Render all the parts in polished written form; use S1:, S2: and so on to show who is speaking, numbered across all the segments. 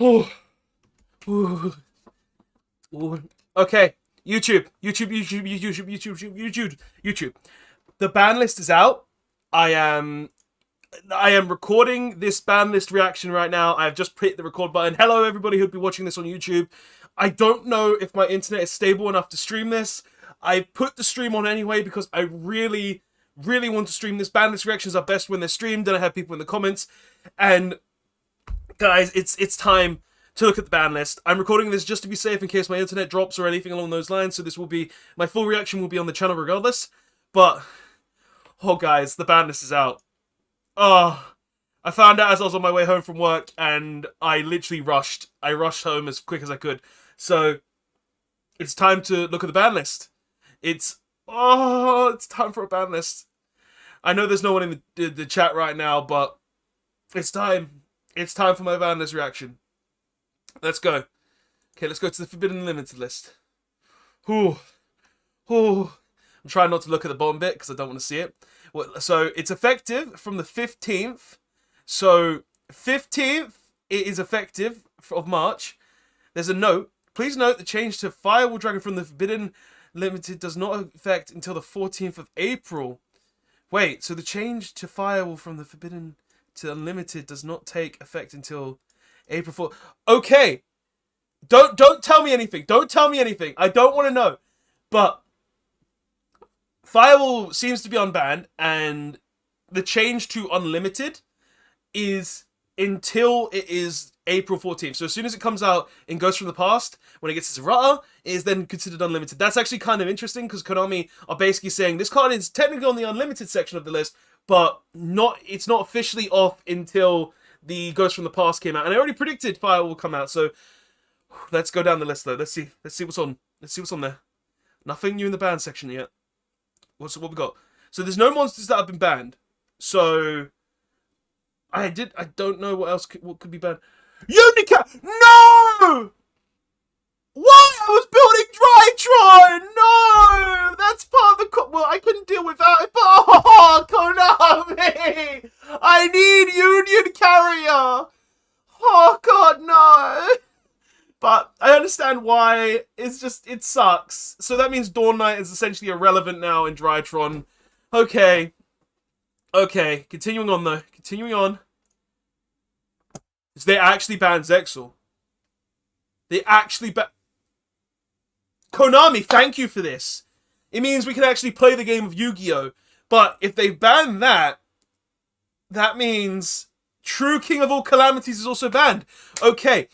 S1: Oh, ooh, ooh. Okay, YouTube. The ban list is out. I am I am recording this ban list reaction right now. I have just hit the record button. Hello, everybody who'd be watching this on YouTube. I don't know if my internet is stable enough to stream this. I put the stream on anyway because I really, really want to stream this. Ban list reactions are best when they're streamed, and I have people in the comments. And guys, it's time to look at the ban list. I'm recording this just to be safe in case my internet drops or anything along those lines. So this will be my full reaction will be on the channel regardless. But oh, guys, the ban list is out. Oh, I found out as I was on my way home from work, and I literally rushed. I rushed home as quick as I could. So it's time to look at the ban list. It's time for a ban list. I know there's no one in the chat right now, but it's time. It's time for my ban list reaction. Let's go. Okay, let's go to the Forbidden Limited list. Whew. Whew. I'm trying not to look at the bottom bit because I don't want to see it. Well, so it's effective from the 15th. So 15th, it is effective of March. There's a note. Please note the change to Firewall Dragon from the Forbidden Limited does not affect until the 14th of April. Wait, so the change to Firewall from the Forbidden to Unlimited does not take effect until April 4th. Okay. Don't tell me anything. Don't tell me anything. I don't want to know. But Firewall seems to be unbanned, and the change to Unlimited is until it is April 14th. So as soon as it comes out in Ghost from the Past, when it gets its errata, it is then considered unlimited. That's actually kind of interesting because Konami are basically saying this card is technically on the unlimited section of the list, but it's not officially off until the Ghost from the Past came out. And I already predicted Fire will come out, so let's go down the list though. Let's see what's on. Let's see what's on there. Nothing new in the ban section yet. What we got? So there's no monsters that have been banned. So I don't know what could be banned. Unica! No! What? I was building Drytron! No! That's part of the... Well, I couldn't deal without it, but... Oh, Konami! I need Union Carrier! Oh, God, no! But I understand why. It's just... It sucks. So that means Dawn Knight is essentially irrelevant now in Drytron. Okay. Okay. Continuing on, though. Continuing on. They actually banned Zexal. They actually Konami, thank you for this. It means we can actually play the game of Yu-Gi-Oh! But if they ban that, that means True King of All Calamities is also banned. Okay,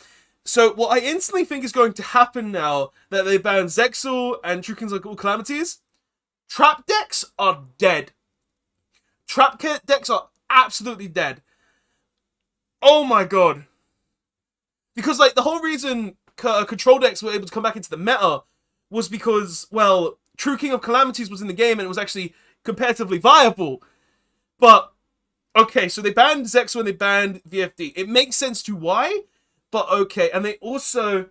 S1: so what I instantly think is going to happen now that they ban Zexal and True Kings of All Calamities, trap decks are dead. Trap decks are absolutely dead. Oh my god. Because, like, the whole reason control decks were able to come back into the meta was because, well, True King of Calamities was in the game and it was actually comparatively viable. But, okay, so they banned Zexo and they banned VFD. It makes sense to why, but okay. And they also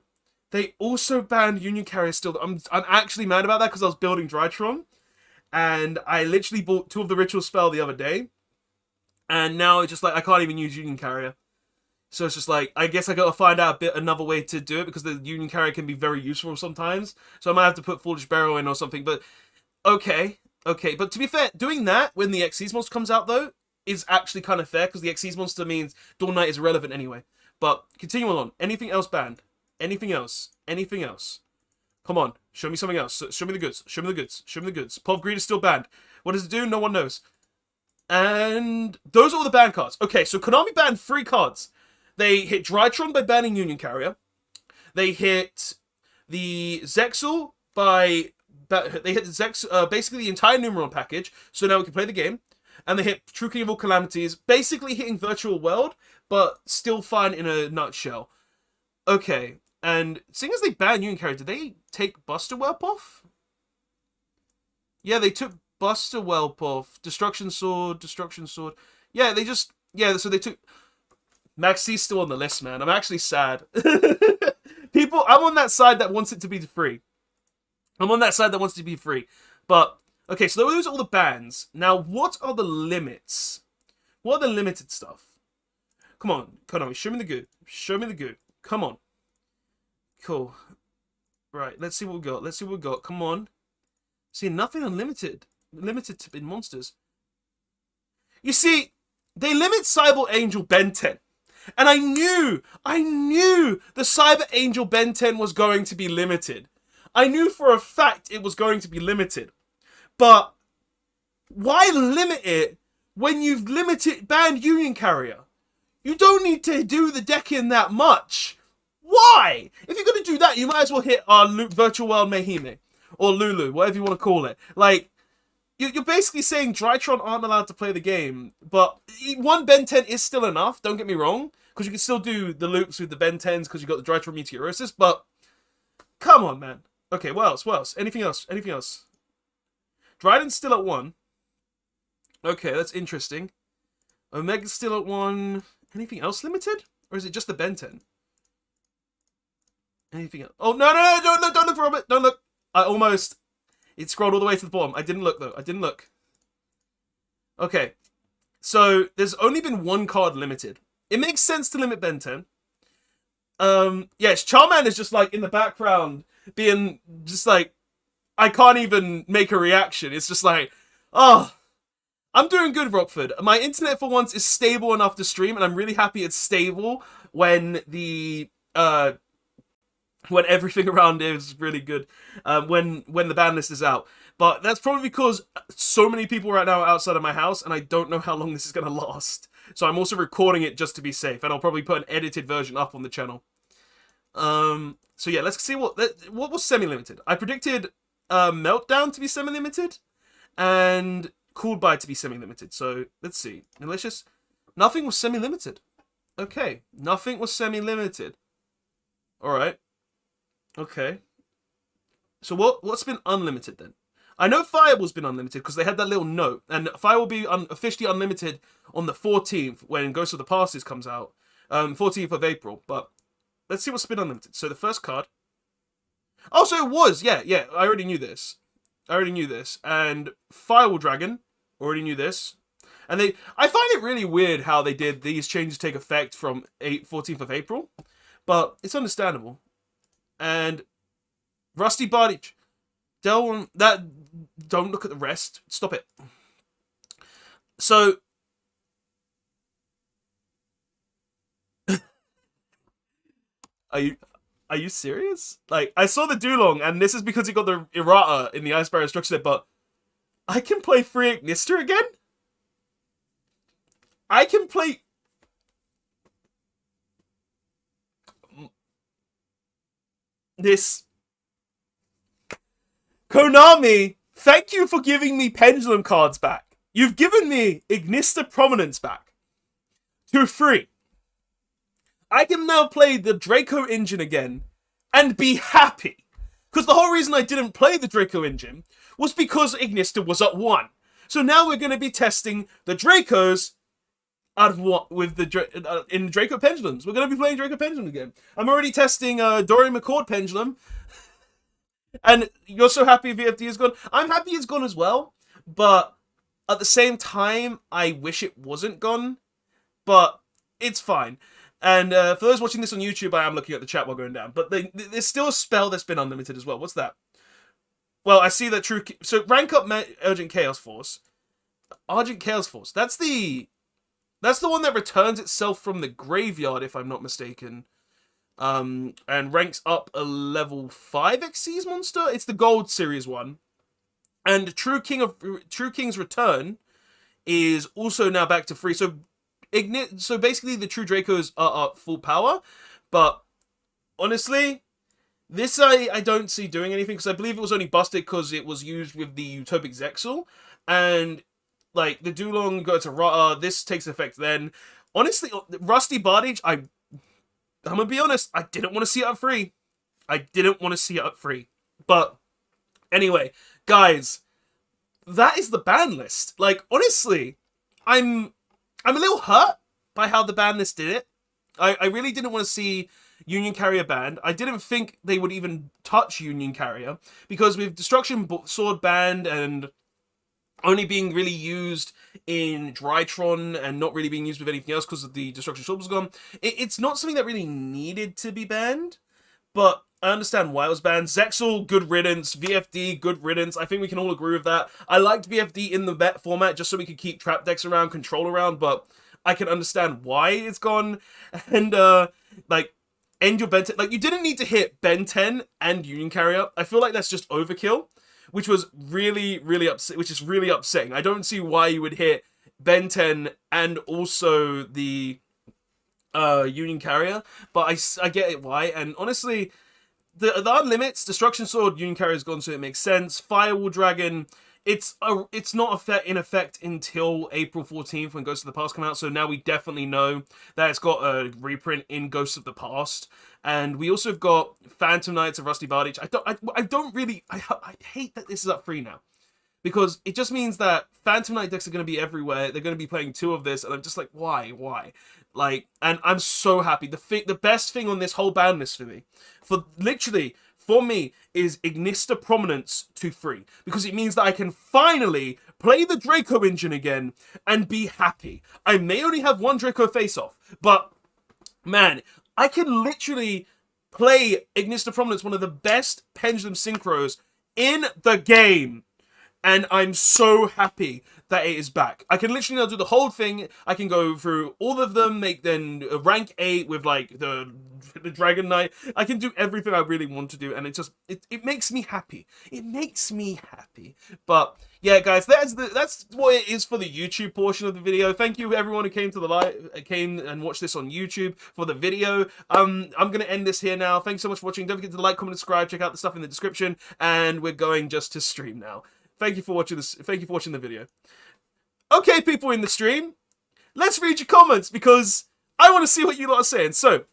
S1: banned Union Carrier still. I'm actually mad about that because I was building Drytron. And I literally bought 2 of the Ritual Spell the other day. And now it's just like, I can't even use Union Carrier. So it's just like, I guess I gotta find out another way to do it because the Union Carrier can be very useful sometimes. So I might have to put Foolish Barrel in or something. But, okay. Okay, but to be fair, doing that when the Xyz monster comes out, though, is actually kind of fair because the Xyz monster means Dawn Knight is irrelevant anyway. But, continuing on. Anything else banned? Anything else? Anything else? Come on. Show me something else. Show me the goods. Show me the goods. Show me the goods. Pov Greed is still banned. What does it do? No one knows. And those are all the banned cards. Okay, so Konami banned 3 cards. They hit Drytron by banning Union Carrier. They hit the Zexal by... They hit the basically the entire Numeron package, so now we can play the game. And they hit True King of All Calamities, basically hitting Virtual World, but still fine in a nutshell. Okay, and seeing as they banned Union Carrier, did they take Buster Whelp off? Yeah, they took Buster Whelp off. Destruction Sword. Yeah, they just... Yeah, so they took... Maxi's still on the list, man. I'm actually sad. I'm on that side that wants it to be free. I'm on that side that wants it to be free. But, okay, so those are all the bans. Now, what are the limits? What are the limited stuff? Come on, Konami, show me the good. Show me the good. Come on. Cool. Right, let's see what we got. Let's see what we got. Come on. See, nothing unlimited. Limited in monsters. You see, they limit Cyber Angel Ben 10. And I knew the Cyber Angel Ben 10 was going to be limited. I knew for a fact it was going to be limited. But why limit it when you've banned Union Carrier? You don't need to do the decking that much. Why? If you're going to do that, you might as well hit our Virtual World Mayhime. Or Lulu, whatever you want to call it. Like, you're basically saying Drytron aren't allowed to play the game. But one Ben 10 is still enough, don't get me wrong. Because you can still do the loops with the Ben 10s because you've got the Drytron Meteorosis. But, come on, man. Okay, what else? What else? Anything else? Anything else? Dryden's still at 1. Okay, that's interesting. Omega's still at 1. Anything else limited? Or is it just the Ben 10? Anything else? Oh, no, don't look, Robert. Don't look. It scrolled all the way to the bottom. I didn't look, though. I didn't look. Okay. So, there's only been one card limited. It makes sense to limit Ben 10. Yes, Charman is just, like, in the background, being just, like, I can't even make a reaction. It's just like, oh, I'm doing good, Rockford. My internet, for once, is stable enough to stream, and I'm really happy it's stable when when everything around is really good, when the ban list is out. But that's probably because so many people right now are outside of my house, and I don't know how long this is going to last. So I'm also recording it just to be safe, and I'll probably put an edited version up on the channel. So yeah, let's see what was semi-limited. I predicted Meltdown to be semi-limited, and Cooled By to be semi-limited. So let's see. Malicious. Nothing was semi-limited. Okay, nothing was semi-limited. All right. Okay. So what's been unlimited then? I know Fireball's been unlimited because they had that little note, and Fire will be officially unlimited on the 14th when Ghost of the Passes comes out, 14th of April. But let's see what's been unlimited. So the first card. Oh, so it was. Yeah. I already knew this. And Firewall Dragon. Already knew this. And I find it really weird how they did these changes take effect from 14th of April. But it's understandable. And Rusty Bardage. Don't look at the rest. Stop it. So Are you serious? Like, I saw the Dulong, and this is because he got the errata in the Ice Barrier structure set, but I can play Free Ignister again? I can play... This... Konami, thank you for giving me Pendulum cards back. You've given me Ignister Prominence back. To free. I can now play the Draco engine again and be happy. Because the whole reason I didn't play the Draco engine was because Ignister was at 1. So now we're going to be testing the Dracos at what with the in Draco Pendulums. We're going to be playing Draco Pendulum again. I'm already testing Dorian McCord Pendulum. And you're so happy VFD is gone. I'm happy it's gone as well. But at the same time, I wish it wasn't gone. But it's fine. And for those watching this on YouTube, I am looking at the chat while going down. But there's still a spell that's been unlimited as well. What's that? Well, I see that true... So, rank up Urgent Chaos Force. Urgent Chaos Force. That's the one that returns itself from the graveyard, if I'm not mistaken. And ranks up a level 5 Xyz monster. It's the Gold Series one. And True King's Return is also now back to free. So basically the True Dracos are at full power, but honestly, this I don't see doing anything because I believe it was only busted because it was used with the Utopic Zexal, and like the Dulong go to Rata, this takes effect then. Honestly, Rusty Bardage, I'm gonna be honest, I didn't want to see it at free. But anyway, guys, that is the ban list. Like, honestly, I'm a little hurt by how the ban list did it. I really didn't want to see Union Carrier banned. I didn't think they would even touch Union Carrier, because with Destruction Sword banned and only being really used in Drytron and not really being used with anything else because of the Destruction Shield was gone. It's not something that really needed to be banned, but I understand why it was banned. Zexal, good riddance. VFD, good riddance. I think we can all agree with that. I liked VFD in the vet format just so we could keep trap decks around, control around, but I can understand why it's gone. And, like, end your Ben 10. Like, you didn't need to hit Ben 10 and Union Carrier. I feel like that's just overkill, which was really, really which is really upsetting. I don't see why you would hit Ben 10 and also the Union Carrier, but I get it why. And honestly, the unlimits, Destruction Sword, Union Carrier is gone, so it makes sense. Firewall Dragon, it's not in effect until April 14th when Ghosts of the Past come out. So now we definitely know that it's got a reprint in Ghosts of the Past, and we also have got Phantom Knights of Rusty Bardage. I don't really I hate that this is up free now, because it just means that Phantom Knight decks are going to be everywhere. They're going to be playing 2 of this, and I'm just like, why? Like, and I'm so happy. The best thing on this whole ban list for me, is Ignister Prominence to 3, because it means that I can finally play the Draco engine again and be happy. I may only have 1 Draco face-off, but man, I can literally play Ignister Prominence, one of the best Pendulum Synchros in the game. And I'm so happy that it is back. I can literally now do the whole thing. I can go through all of them, make then rank 8 with like the Dragon Knight. I can do everything I really want to do, and it makes me happy. It makes me happy. But yeah, guys, that's what it is for the YouTube portion of the video. Thank you everyone who came to the came and watched this on YouTube for the video. I'm gonna end this here now. Thanks so much for watching. Don't forget to like, comment, subscribe. Check out the stuff in the description, and we're going just to stream now. Thank you for watching this. Thank you for watching the video. Okay, people in the stream, let's read your comments because I want to see what you lot are saying. So,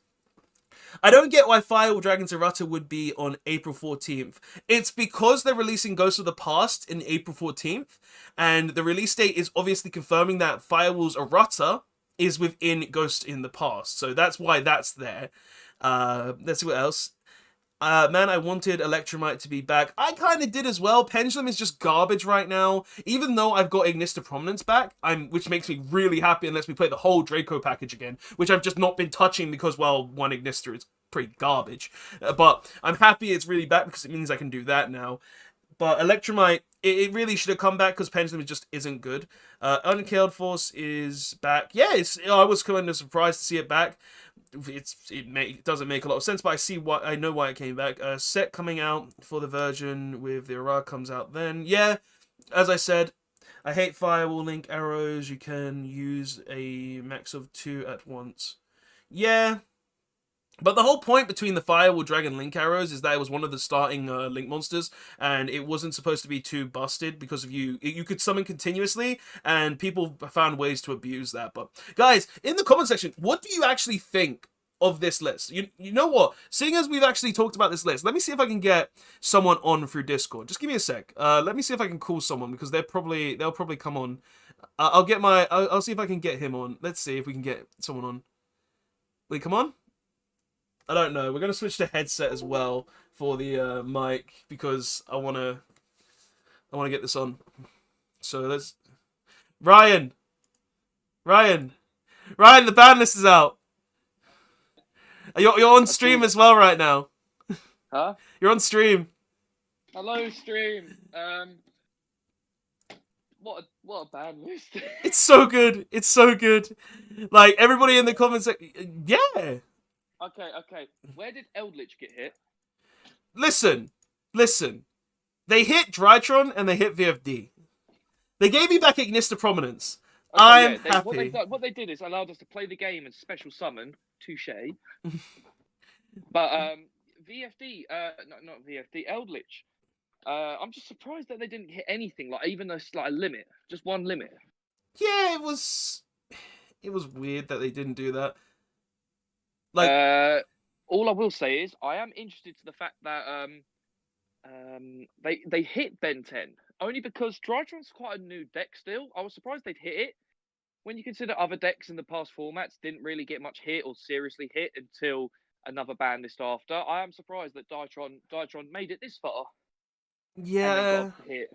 S1: I don't get why Firewall Dragons Errata would be on April 14th. It's because they're releasing Ghosts of the Past in April 14th, and the release date is obviously confirming that Firewall's Errata is within Ghost in the Past. So that's why that's there. Let's see what else. Man, I wanted Electromite to be back. I kind of did as well. Pendulum is just garbage right now. Even though I've got Ignister Prominence back, which makes me really happy and lets me play the whole Draco package again, which I've just not been touching because, well, 1 Ignister is pretty garbage. But I'm happy it's really back because it means I can do that now. But Electromite, it really should have come back because Pendulum just isn't good. Unkilled Force is back. Yeah, I was kind of surprised to see it back. It doesn't make a lot of sense, but I know why it came back. Set coming out for the version with the Aura comes out then. Yeah, as I said, I hate Firewall Link arrows. You can use a max of 2 at once. Yeah. But the whole point between the Firewall Dragon Link arrows is that it was one of the starting Link monsters, and it wasn't supposed to be too busted because of you could summon continuously, and people found ways to abuse that. But guys, in the comment section, what do you actually think of this list? You know what? Seeing as we've actually talked about this list, let me see if I can get someone on through Discord. Just give me a sec. Let me see if I can call someone because they'll probably come on. I'll see if I can get him on. Let's see if we can get someone on. Wait, come on. I don't know. We're going to switch to headset as well for the mic because I want to get this on. So let's... Ryan, the ban list is out. You're on stream as well right now.
S2: Huh?
S1: You're on stream.
S2: Hello, stream. What a ban list.
S1: It's so good. It's so good. Like, everybody in the comments... Yeah.
S2: Okay. Where did Eldritch get hit?
S1: Listen. They hit Drytron and they hit VFD. They gave me back Ignister Prominence. Okay, I'm happy.
S2: What they did is allowed us to play the game and special summon. Touche. But VFD, not VFD, Eldritch. I'm just surprised that they didn't hit anything, like even a limit, just 1 limit.
S1: Yeah, it was weird that they didn't do that. Like,
S2: all I will say is I am interested to the fact that they hit Ben 10 only because Drytron's quite a new deck still. I was surprised they'd hit it when you consider other decks in the past formats didn't really get much hit or seriously hit until another ban list after. I am surprised that Drytron made it this far.
S1: Yeah.
S2: Hit.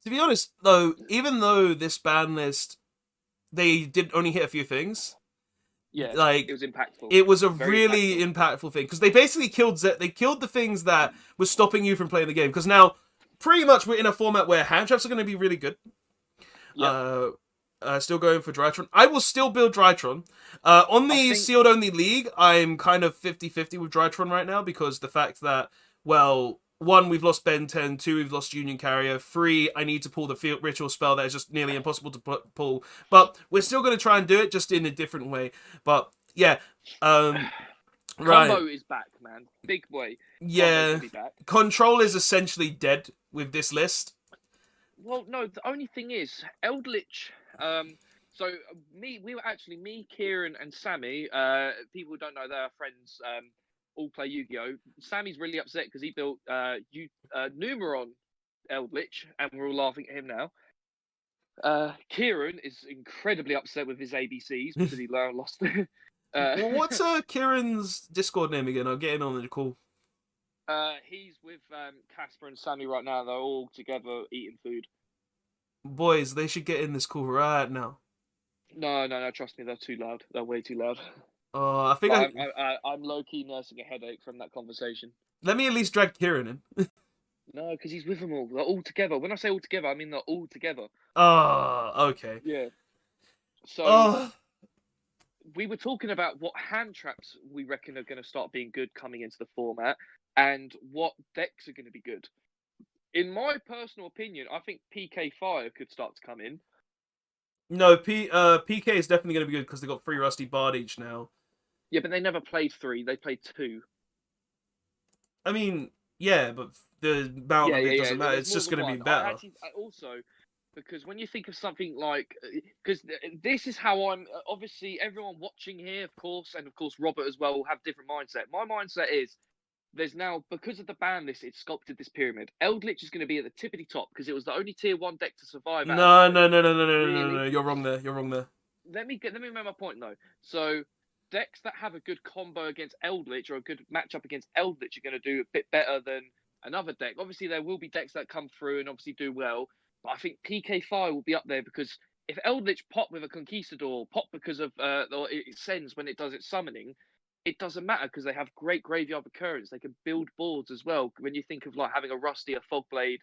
S1: To be honest, though, even though this ban list, they did only hit a few things,
S2: Yeah, it
S1: like,
S2: was impactful.
S1: it was a
S2: Very
S1: really
S2: impactful.
S1: impactful thing because they basically they killed the things that were stopping you from playing the game. Because now, pretty much, we're in a format where hand traps are going to be really good.
S2: Yep.
S1: Still going for Drytron. I will still build Drytron. On
S2: I
S1: the
S2: think
S1: sealed only league, I'm kind of 50-50 with Drytron right now because the fact that, well, one, we've lost Ben 10, two, we've lost Union Carrier, three, I need to pull the field ritual spell that is just nearly impossible to pull. But we're still going to try and do it just in a different way. But yeah, right.
S2: Combo is back, man. Big boy. Combo's
S1: Yeah,
S2: gonna be back.
S1: Control is essentially dead with this list.
S2: Well, no, the only thing is Eldritch. So we were actually me, Kieran, and Sammy. People who don't know, they're friends. All play Yu-Gi-Oh. Sammy's really upset because he built Numeron Eldritch, and we're all laughing at him now. Kieran is incredibly upset with his ABCs because he lost.
S1: Well, what's Kieran's Discord name again? I'll get in on the call.
S2: He's with Casper and Sammy right now. They're all together eating food.
S1: Boys, they should get in this call right now.
S2: No. Trust me, they're too loud. They're way too loud.
S1: I think
S2: I'm low key nursing a headache from that conversation.
S1: let me at least drag Kieran in.
S2: No, because he's with them all. They're all together. When I say all together, I mean they're all together.
S1: Okay.
S2: Yeah. So
S1: Oh,
S2: we were talking about what hand traps we reckon are going to start being good coming into the format, and what decks are going to be good. In my personal opinion, I think PK Fire could start to come in.
S1: no, PK is definitely going to be good because they got 3 Rusty Bard each now.
S2: Yeah, but they never played 3. They played 2.
S1: I mean, yeah, but the amount of it doesn't matter.
S2: There's
S1: It's
S2: more
S1: just
S2: than
S1: going to be
S2: one.
S1: better.
S2: I also, because when you think of something like, because this is how I'm, obviously everyone watching here, of course, and of course Robert as well, will have different mindset. My mindset is, there's now, because of the ban list, it's sculpted this pyramid. Eldritch is going to be at the tippity top because it was the only tier 1 deck to survive out of
S1: No,
S2: everything.
S1: no. You're wrong there. You're wrong there.
S2: Let me make my point though. So decks that have a good combo against Eldritch or a good matchup against Eldritch are going to do a bit better than another deck. Obviously, there will be decks that come through and obviously do well, but I think PK Fire will be up there because if Eldritch pop with a Conquistador, pop because of or it sends when it does its summoning, it doesn't matter because they have great graveyard recurrence. They can build boards as well. When you think of like having a Rusty, a Fogblade,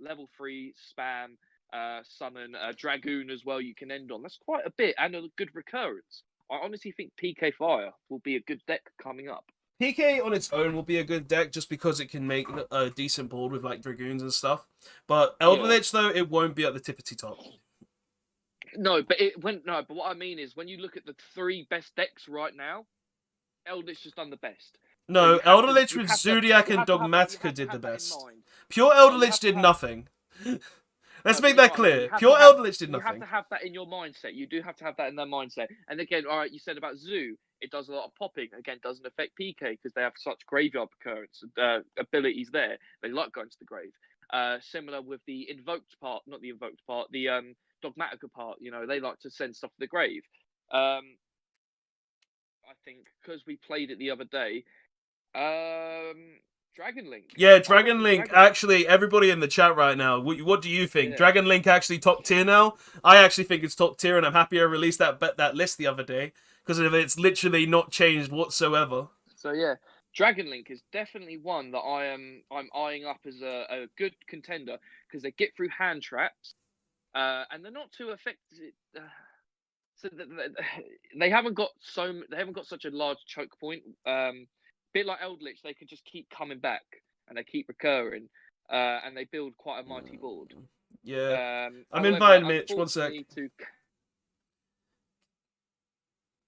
S2: level 3 spam, summon a Dragoon as well, you can end on. That's quite a bit and a good recurrence. I honestly think PK Fire will be a good deck coming up.
S1: PK on its own will be a good deck just because it can make a decent board with like Dragoons and stuff. But Eldritch, though, it won't be at the tippity top.
S2: No, but what I mean is when you look at the 3 best decks right now, Eldritch has done the best.
S1: No,
S2: So
S1: Eldritch with Zodiac and Dogmatica did the best. Pure
S2: No,
S1: Eldritch did nothing. Let's
S2: No,
S1: make
S2: but
S1: that clear. Pure Eldritch did
S2: you have
S1: nothing.
S2: to have that in your mindset. You do have to have that in their mindset. And again, all right, you said about Zoo, it does a lot of popping. Again, doesn't affect PK because they have such graveyard occurrence abilities there. They like going to the grave. Similar with the invoked part, not the invoked part, the dogmatica part. You know, they like to send stuff to the grave. I think because we played it the other day. Dragon Link.
S1: Yeah, Dragon Link. Actually, everybody in the chat right now, what do you think?
S2: Yeah.
S1: Dragon Link actually top tier now? I actually think it's top tier, and I'm happy I released that list the other day because it's literally not changed whatsoever.
S2: So yeah, Dragon Link is definitely one that I'm eyeing up as a good contender because they get through hand traps, and they're not too affected. So they haven't got such a large choke point. Bit like Eldritch, they can just keep coming back and they keep recurring, and they build quite a mighty board.
S1: Yeah, I'm inviting Mitch. One sec.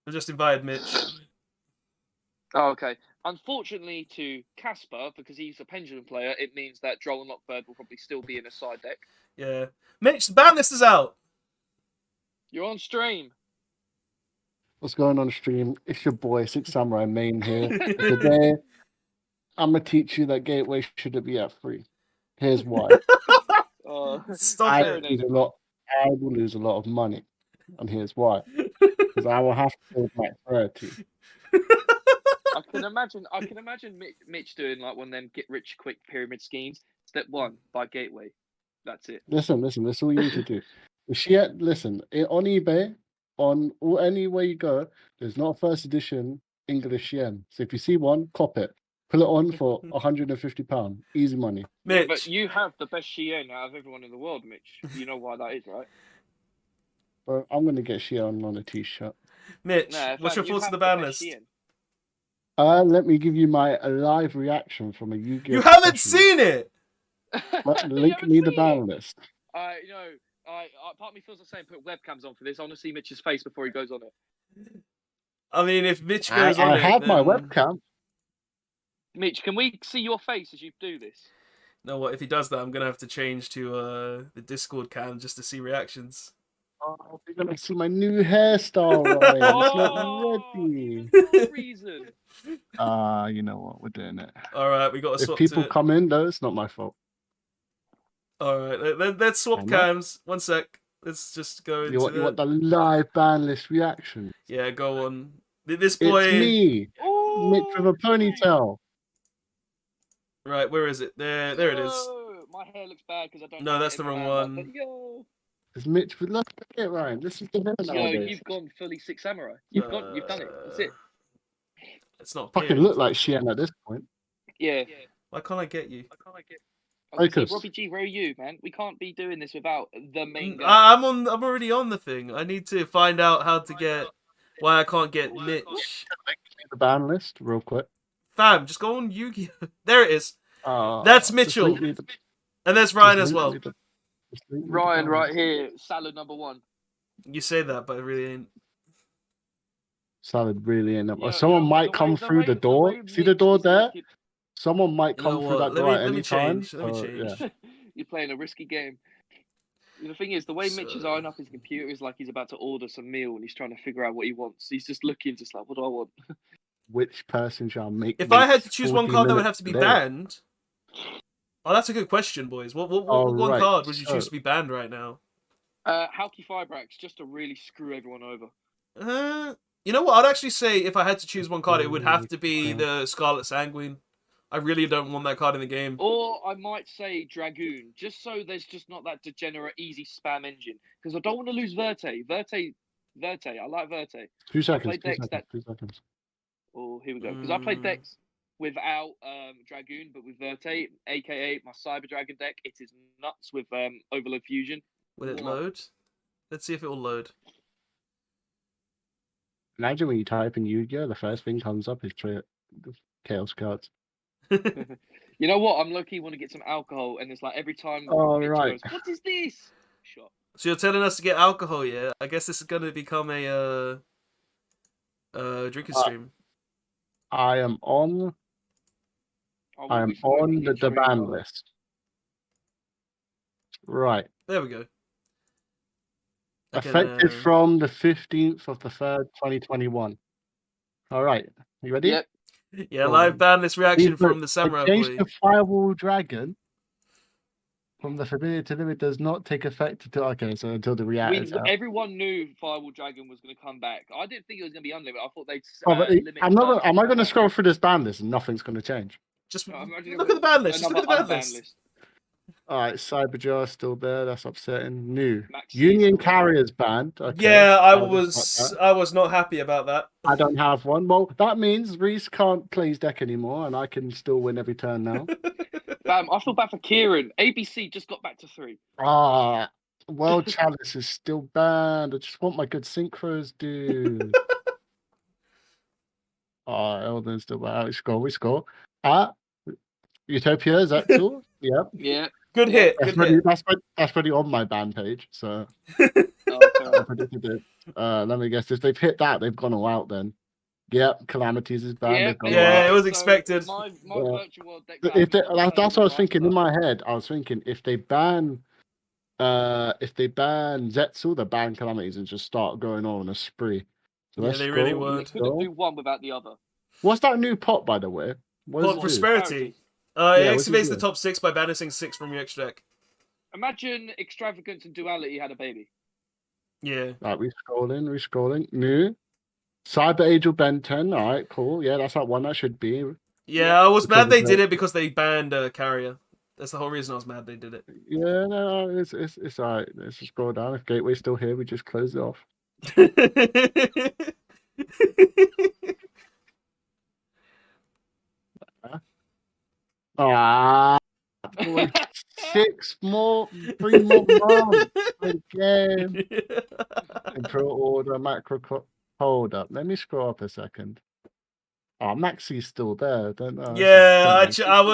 S1: I just invited Mitch.
S2: Oh, okay. Unfortunately to Casper, because he's a pendulum player, it means that Droll and Lockbird will probably still be in a side deck.
S1: Yeah. Mitch, the Banlist is out.
S2: You're on stream.
S3: What's going on stream? It's your boy, Six Samurai Main here. Today, I'm going to teach you that Gateway shouldn't be at 3. Here's why.
S1: Stop it.
S3: I will lose a lot of money. And here's why. Because I will have to build my 30.
S2: I can imagine Mitch doing like one of them get rich quick pyramid schemes. Step 1, buy Gateway. That's it.
S3: Listen. This is all you need to do. Listen, on eBay, anywhere you go, there's not a first edition English yen. So if you see one, cop it. Put it on for £150. Easy money.
S2: Yeah, but
S1: Mitch,
S2: you have the best Shein out of everyone in the world, Mitch. You know why that is, right?
S3: But I'm gonna get Shein on a t-shirt.
S1: Mitch,
S2: No,
S1: what's your
S2: fam, you
S1: thoughts on
S2: have
S1: the ban
S2: best
S1: list?
S2: Shein.
S3: Let me give you my live reaction from a Yu-Gi-Oh!
S1: You haven't
S3: professional.
S1: seen it.
S2: You
S3: Link
S2: haven't
S3: me the
S2: seen
S3: ban
S2: it?
S3: list.
S2: You know, part of me feels the same. Put webcams on for this. I want to see Mitch's face before he goes on it.
S1: I mean, if Mitch goes
S3: I
S1: on it,
S3: have my
S1: then...
S3: webcam.
S2: Mitch, can we see your face as you do this?
S1: No, what if he does that? I'm gonna have to change to the Discord cam just to see reactions.
S3: Oh, you're gonna see my new hairstyle, Ryan. It's not ready.
S2: Even more reason.
S3: You know what? We're doing it.
S1: All right, we got to
S3: If
S1: swap
S3: people
S1: to.
S3: come in, though, it's not my fault.
S1: All right, let's swap
S3: Alright.
S1: cams. 1 sec. Let's just go into
S3: You want the live ban list reaction?
S1: Yeah, go on. This boy.
S3: It's me, Mitch with a ponytail.
S1: Right, where is it? There it is.
S2: Yo, my hair looks bad because I don't.
S1: No,
S2: have it
S1: that's
S2: in
S1: the
S2: my
S1: wrong
S2: man bun,
S1: one.
S2: but yo,
S3: It's Mitch with look at it, Ryan. This is the hair
S2: yo,
S3: nowadays.
S2: you've gone fully Six Samurai. You've done it. That's it.
S1: It's not
S3: Fucking
S1: appearing.
S3: look like Shein at this point.
S2: Yeah.
S1: Why can't I get you?
S2: I was gonna
S3: Focus.
S2: say, Robbie G, where are you, man? We can't be doing this without the main guy.
S1: I'm on. I'm already on the thing. I need to find out how to get. Why I can't get Mitch.
S3: The ban list, real quick.
S1: Fam, just go on Yu-Gi-Oh. There it is.
S3: That's
S1: That's Mitchell. And there's Ryan as well.
S2: Ryan, right here, salad number 1.
S1: You say that, but it really ain't.
S3: Salad really ain't up.
S2: Yo,
S3: Someone
S2: yo,
S3: might
S2: the
S3: come
S2: way-
S3: through the
S2: the
S3: door.
S2: way
S3: See the
S2: Mitch
S3: door
S2: is
S3: there?
S2: looking-
S3: Someone might
S1: You know
S3: come through
S1: what?
S3: that door at
S1: Let
S3: any
S1: me
S3: time.
S1: change. Let me
S3: so,
S1: change.
S3: yeah.
S2: You're playing a risky game. The thing is, the way Mitch is eyeing up his computer is like he's about to order some meal and he's trying to figure out what he wants. He's just looking, just like, what do I want?
S3: Which person shall make?
S1: If I had
S3: Nate's
S1: to choose one
S3: 40
S1: card that would
S3: minutes
S1: have to be
S3: today?
S1: banned. Oh, that's a good question, boys. What one
S3: Alright,
S1: card would you choose
S3: so-
S1: to be banned right now?
S2: Hauki Fibrax, just to really screw everyone over.
S1: You know what? I'd actually say if I had to choose one card, it would have to be the Scarlet Sanguine. I really don't want that card in the game.
S2: Or I might say Dragoon, just so there's just not that degenerate easy spam engine. Because I don't want to lose Verte. Verte, I like Verte.
S3: 2 seconds.
S2: played
S3: 2
S2: decks
S3: seconds.
S2: that-
S3: 2 seconds.
S2: Oh, here we go. Because I played decks without Dragoon, but with Verte, aka my Cyber Dragon deck. It is nuts with Overload Fusion.
S1: Will it load? Let's see if it will load.
S3: Imagine when you type in Yu-Gi-Oh, the first thing comes up is Chaos cards.
S2: You know what? I'm low-key want to get some alcohol, and it's like every time
S3: Oh,
S2: Mitch
S3: right.
S2: goes, what is this? Shot.
S1: So you're telling us to get alcohol, yeah? I guess this is going to become a drinking stream.
S3: I am on. I am on the ban list. Right.
S1: There we go. I can,
S3: Effective from the 15th of the 3rd, 2021. All right. You ready?
S2: Yep.
S1: Yeah, live ban this reaction from the Samurai
S3: Change
S1: Boy.
S3: the Firewall Dragon from the Familiar to Limit does not take effect until until the reactor is out.
S2: Everyone knew Firewall Dragon was going to come back. I didn't think it was going to be unlimited. I thought they'd limit.
S3: Am I going to scroll through this ban list and nothing's going to change?
S1: Just
S2: No,
S1: look at the ban list. Just look at the ban list.
S3: All right, Cyberjar still there. That's upsetting. New
S2: Max
S3: Union
S2: Seas.
S3: Carriers banned. Okay.
S1: Yeah, I
S3: Like
S1: was not happy about that.
S3: I don't have one. Well, that means Reese can't play his deck anymore, and I can still win every turn now.
S2: I feel bad for Kieran. ABC just got back to 3.
S3: World Chalice is still banned. I just want my good synchros, dude. Elden's still banned. We score. Utopia, is that cool? Yep.
S2: Yeah.
S1: Good hit.
S3: That's already on my ban page, so I predicted it. Let me guess. If they've hit that, they've gone all out then. Yep, Calamities is banned.
S1: Yeah, it was expected.
S2: My virtual world deck.
S3: That's what I was thinking in my head. I was thinking if they ban Zetsu, they ban Calamities and just start going on a spree. So
S1: Yeah, they really
S2: You
S1: would.
S2: couldn't do one without the other.
S3: What's that new pot, by the way? What does
S1: Pot
S3: it do?
S1: Prosperity.
S3: Yeah,
S1: It
S3: what's it
S1: activates
S3: do?
S1: the top 6 by banishing 6 from your extra deck.
S2: Imagine Extravagance and Duality had a baby.
S1: Yeah.
S3: Right, rescrolling. New. Cyber Angel Ben 10. All right, cool. Yeah, that's that one that should be.
S1: Yeah, I was
S3: Because
S1: mad they
S3: of
S1: did
S3: the-
S1: it because they banned Carrier. That's the whole reason I was mad they did it.
S3: Yeah, no, it's alright. Let's just scroll down. If Gateway's still here, we just close it off. Ah, boy, 3 more months again. Control order, hold up. Let me scroll up a second. Oh, Maxi's still there. Don't know.
S1: Yeah,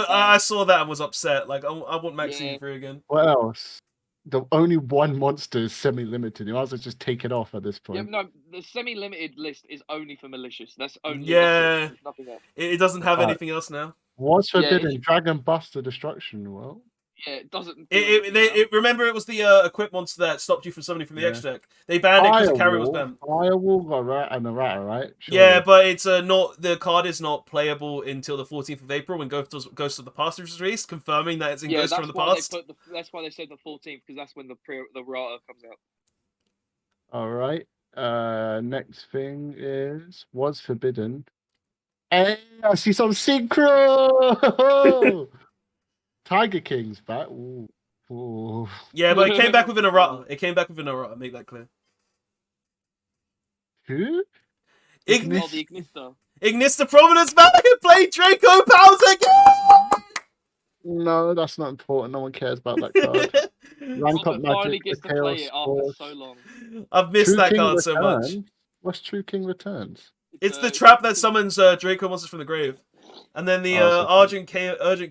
S1: I saw that and was upset. Like, I want Maxine free again.
S3: What else? The only one monster is semi-limited. You might as well just take it off at this point.
S2: Yeah, no, the semi-limited list is only for malicious. That's only
S1: Yeah.
S2: There's nothing else.
S1: It doesn't have anything else now.
S3: What's forbidden? Dragon Buster Destruction. Well,
S2: yeah, it doesn't.
S1: Remember, it was the equip monster that stopped you from summoning from the extra deck. They banned it because the carrier was banned.
S3: Firewall got rat and the rat, right? Surely.
S1: Yeah, but it's not, the card is not playable until the 14th of April when Ghost of the Past is released, confirming that it's in Ghost from the Past.
S2: That's why they said the 14th, because that's when the Rata comes out.
S3: All right. Next thing is was forbidden. Hey, I see some synchro. Tiger King's back. Ooh. Ooh.
S1: Yeah, but it came back with an errata. Make that clear.
S3: Who?
S2: The Ignista.
S1: Ignista Providence back and play Draco Powers again!
S3: No, that's not important. No one cares about that card. Rank up
S2: finally
S3: Magic.
S2: gets to play it after so long.
S1: I've missed that card so much.
S3: What's True King Returns?
S1: It's the trap that summons Draco monsters from the grave. And then the Urgent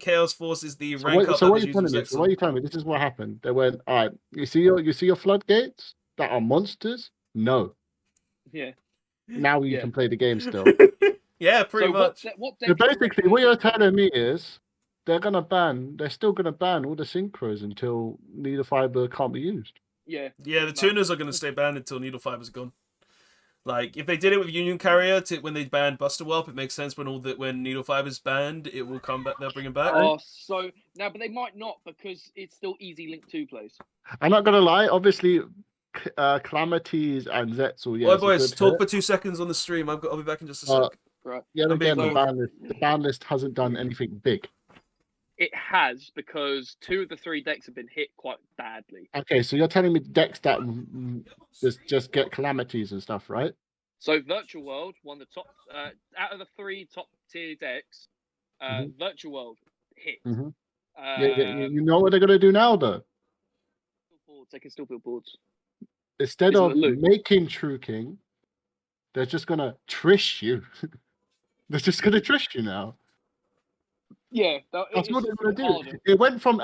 S1: Chaos Force is the rank up.
S3: So what are you telling me? So what are you telling me? This is what happened. They went, all right, you see your floodgates that are monsters? No.
S2: Yeah.
S3: Now you can play the game still.
S1: Yeah, pretty much.
S3: So basically, what you're telling me is they're still gonna ban all the synchros until Needle Fiber can't be used.
S2: Yeah.
S1: Yeah, the tuners are gonna stay banned until Needle Fiber's gone. Like, if they did it with Union Carrier when they banned Buster Whelp, it makes sense when Needle Fiber's banned, it will come back. They'll bring it back.
S2: Oh, so no, but they might not because it's still easy Link 2 plays.
S3: I'm not gonna lie. Obviously, Calamities and Zetzel. Yeah,
S1: boys, talk for 2 seconds on the stream. I'll be back in just a sec.
S2: Right.
S3: Yeah, again, the ban list hasn't done anything big.
S2: It has, because 2 of the 3 decks have been hit quite badly.
S3: Okay, so you're telling me decks that just get Calamities and stuff, right?
S2: So Virtual World won the top out of the 3 top tier decks. Virtual World hit.
S3: You know what they're gonna do now, though.
S2: They can still build boards.
S3: Instead of making True King, they're just gonna trish you. They're just gonna trish you now.
S2: Yeah,
S3: that's what they're gonna do. Harder. It went from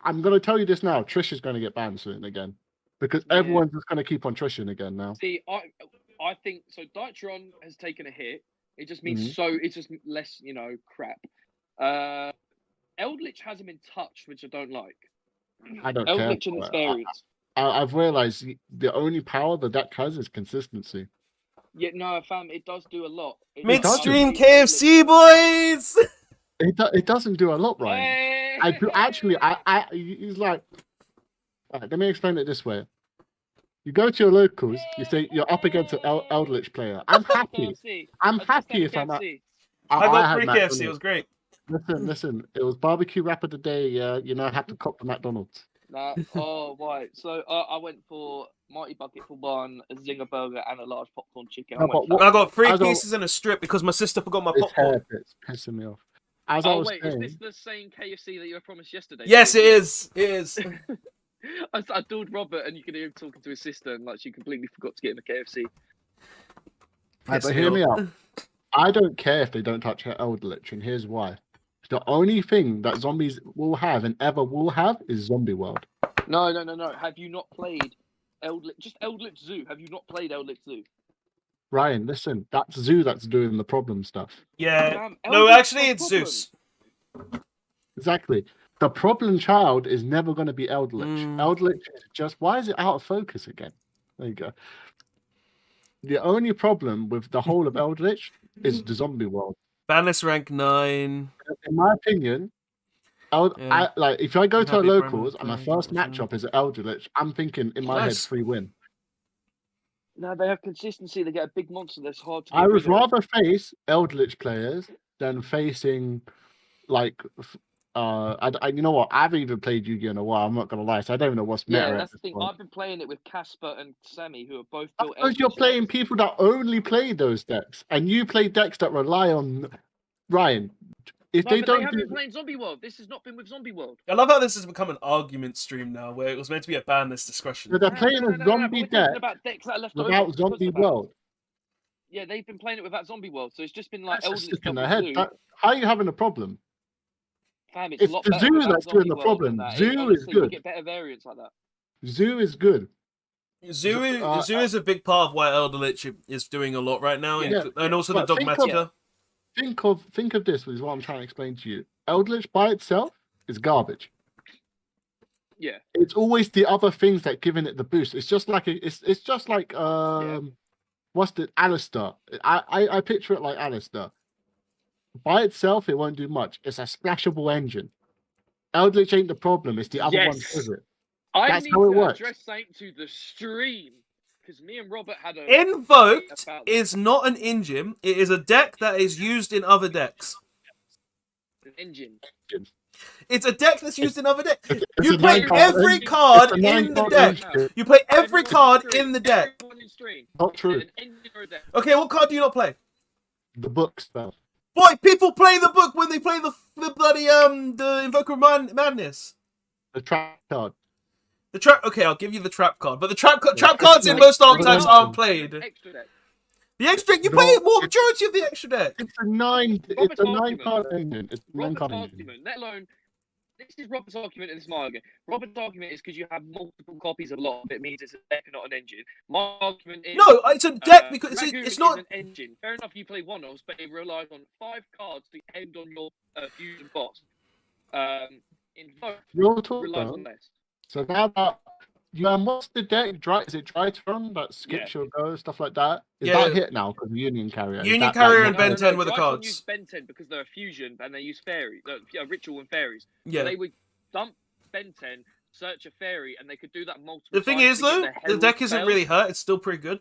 S3: I'm gonna tell you this now. Trish is gonna get banned soon again because everyone's just gonna keep on trishing again now.
S2: See, I think so. Dytron has taken a hit. It just means it's just less, crap. Eldritch hasn't been touched, which I don't like.
S3: I don't
S2: Eldritch
S3: care.
S2: and its variants.
S3: I've realized the only power the deck has is consistency.
S2: Yeah, no, fam, it does do a lot.
S1: Midstream KFC boys.
S3: It doesn't do a lot, Ryan. He's like, let me explain it this way. You go to your locals, you say you're up against an Eldritch player. I'm happy. I'm happy if I'm up.
S1: I got free KFC, it was great.
S3: Listen, it was barbecue wrap of the day, yeah. I had to cop the McDonald's.
S2: Nah, right. So I went for Mighty Bucket for one, a Zinger burger, and a large popcorn chicken.
S1: I got 3 pieces and a strip because my sister forgot my popcorn.
S3: It's pissing me off.
S2: Is this the same KFC that you were promised yesterday?
S1: Yes, it is. It is.
S2: I told Robert, and you can hear him talking to his sister, and she completely forgot to get him a KFC.
S3: Right, but hear me out. I don't care if they don't touch Eldritch, and here's why. The only thing that zombies will have and ever will have is Zombie World.
S2: No. Have you not played Eldritch Zoo? Have you not played Eldritch Zoo?
S3: Ryan, listen, that's Zoo that's doing the problem stuff.
S1: Yeah. No, actually, it's Zeus.
S3: Exactly. The problem child is never going to be Eldritch. Eldritch is just... Why is it out of focus again? There you go. The only problem with the whole of Eldritch is the Zombie World.
S1: Banlist rank 9.
S3: In my opinion, if I go to locals and my first matchup is Eldritch, I'm thinking in my head 3-win.
S2: No, they have consistency. They get a big monster that's hard to.
S3: I would rather face Eldritch players than facing you know what? I haven't even played Yu-Gi-Oh in a while. I'm not gonna lie, so I don't even know what's meta
S2: Yeah,
S3: at
S2: that's the
S3: this
S2: thing.
S3: point.
S2: I've been playing it with Casper and Sammy, who are both
S3: That's
S2: built.
S3: because you're playing people that only play those decks, and you play decks that rely on Ryan. If
S2: No,
S3: they
S2: but
S3: don't
S2: they have
S3: do,
S2: been playing Zombie World. This has not been with Zombie World.
S1: I love how this has become an argument stream now, where it was meant to be a Banlist discussion.
S3: they're playing a
S2: But
S3: zombie
S2: we're
S3: deck
S2: talking about decks that are left over.
S3: without
S2: because
S3: Zombie
S2: of that.
S3: World.
S2: Yeah, they've been playing it without Zombie World, so it's just been like
S3: That's a
S2: Eldritch
S3: stick in
S2: double
S3: the head.
S2: Zoo.
S3: How are you having a problem?
S2: Fam, it's
S3: It's
S2: a lot
S3: the
S2: better
S3: Zoo
S2: without
S3: that's doing
S2: Zombie
S3: the
S2: World
S3: problem.
S2: than that.
S3: Zoo is
S2: Honestly, you
S3: good.
S2: get better variants like that.
S3: Zoo is good.
S1: Zoo is a big part of why Eldritch is doing a lot right now,
S2: Yeah.
S1: and also the
S3: But think
S1: Dogmatica.
S3: Think of this, is what I'm trying to explain to you. Eldritch by itself is garbage.
S2: Yeah.
S3: It's always the other things that giving it the boost. It's just like what's the Alistair? I picture it like Alistair. By itself, it won't do much. It's a splashable engine. Eldritch ain't the problem. It's the other ones with it.
S2: I
S3: That's
S2: need
S3: how it
S2: to
S3: works.
S2: address something to the stream because me and Robert had a
S1: Invoked
S2: about this.
S1: is not an engine. It is a deck that is used in other decks.
S2: An engine.
S1: It's a deck that's used in other decks.
S3: It's
S1: You
S3: a
S1: play
S3: 9-card
S1: every
S3: engine.
S1: card
S3: It's a
S1: in the
S3: 9-card
S1: deck.
S3: engine.
S1: You play every
S2: Everyone
S1: card
S2: in stream.
S1: in the deck.
S2: Everyone in stream.
S3: Not true.
S2: An engine or a deck.
S1: Okay, what card do you not play?
S3: The book stuff.
S1: Boy, people play the book when they play the bloody the Invoker of Madness.
S3: The trap card.
S1: The trap. Okay, I'll give you the trap card, but the trap
S3: Yeah,
S1: cards in most archetypes
S3: no.
S1: aren't played.
S2: Extra deck.
S1: The extra deck, you
S3: No,
S1: play more
S3: it's-
S1: majority of the extra deck.
S3: It's a 9. It's
S2: Robert's
S3: a
S2: argument.
S3: 9-card engine. It's a
S2: Robert's
S3: 9-card engine.
S2: argument, let alone. This is Robert's argument and this is my argument. Robert's argument is because you have multiple copies of a lot of it means it's a deck and not an engine. My argument is
S1: No, it's a deck because
S2: Dragoon
S1: it's
S2: is
S1: not.
S2: an engine. Fair enough, you play one-offs, but it relies on 5 cards to end on your fusion boss. Invoke
S3: Real talk,
S2: relies
S3: though.
S2: on less.
S3: So now that what's the deck? Is it Drytron that skips your go, stuff like that? Is
S1: Yeah.
S3: that hit now because Union Carrier? Is
S1: Union
S3: that,
S1: Carrier
S3: like,
S1: and
S3: not-
S1: Ben 10 were the
S2: Drytron
S1: cards.
S2: use Ben 10 because they're a fusion and they use fairy, ritual and fairies.
S1: Yeah.
S2: So they would dump Ben 10, search a fairy, and they could do that multiple
S1: The thing
S2: times
S1: is
S2: to get
S1: though,
S2: their
S1: the
S2: herald
S1: deck isn't
S2: spells.
S1: really hurt. It's still pretty good.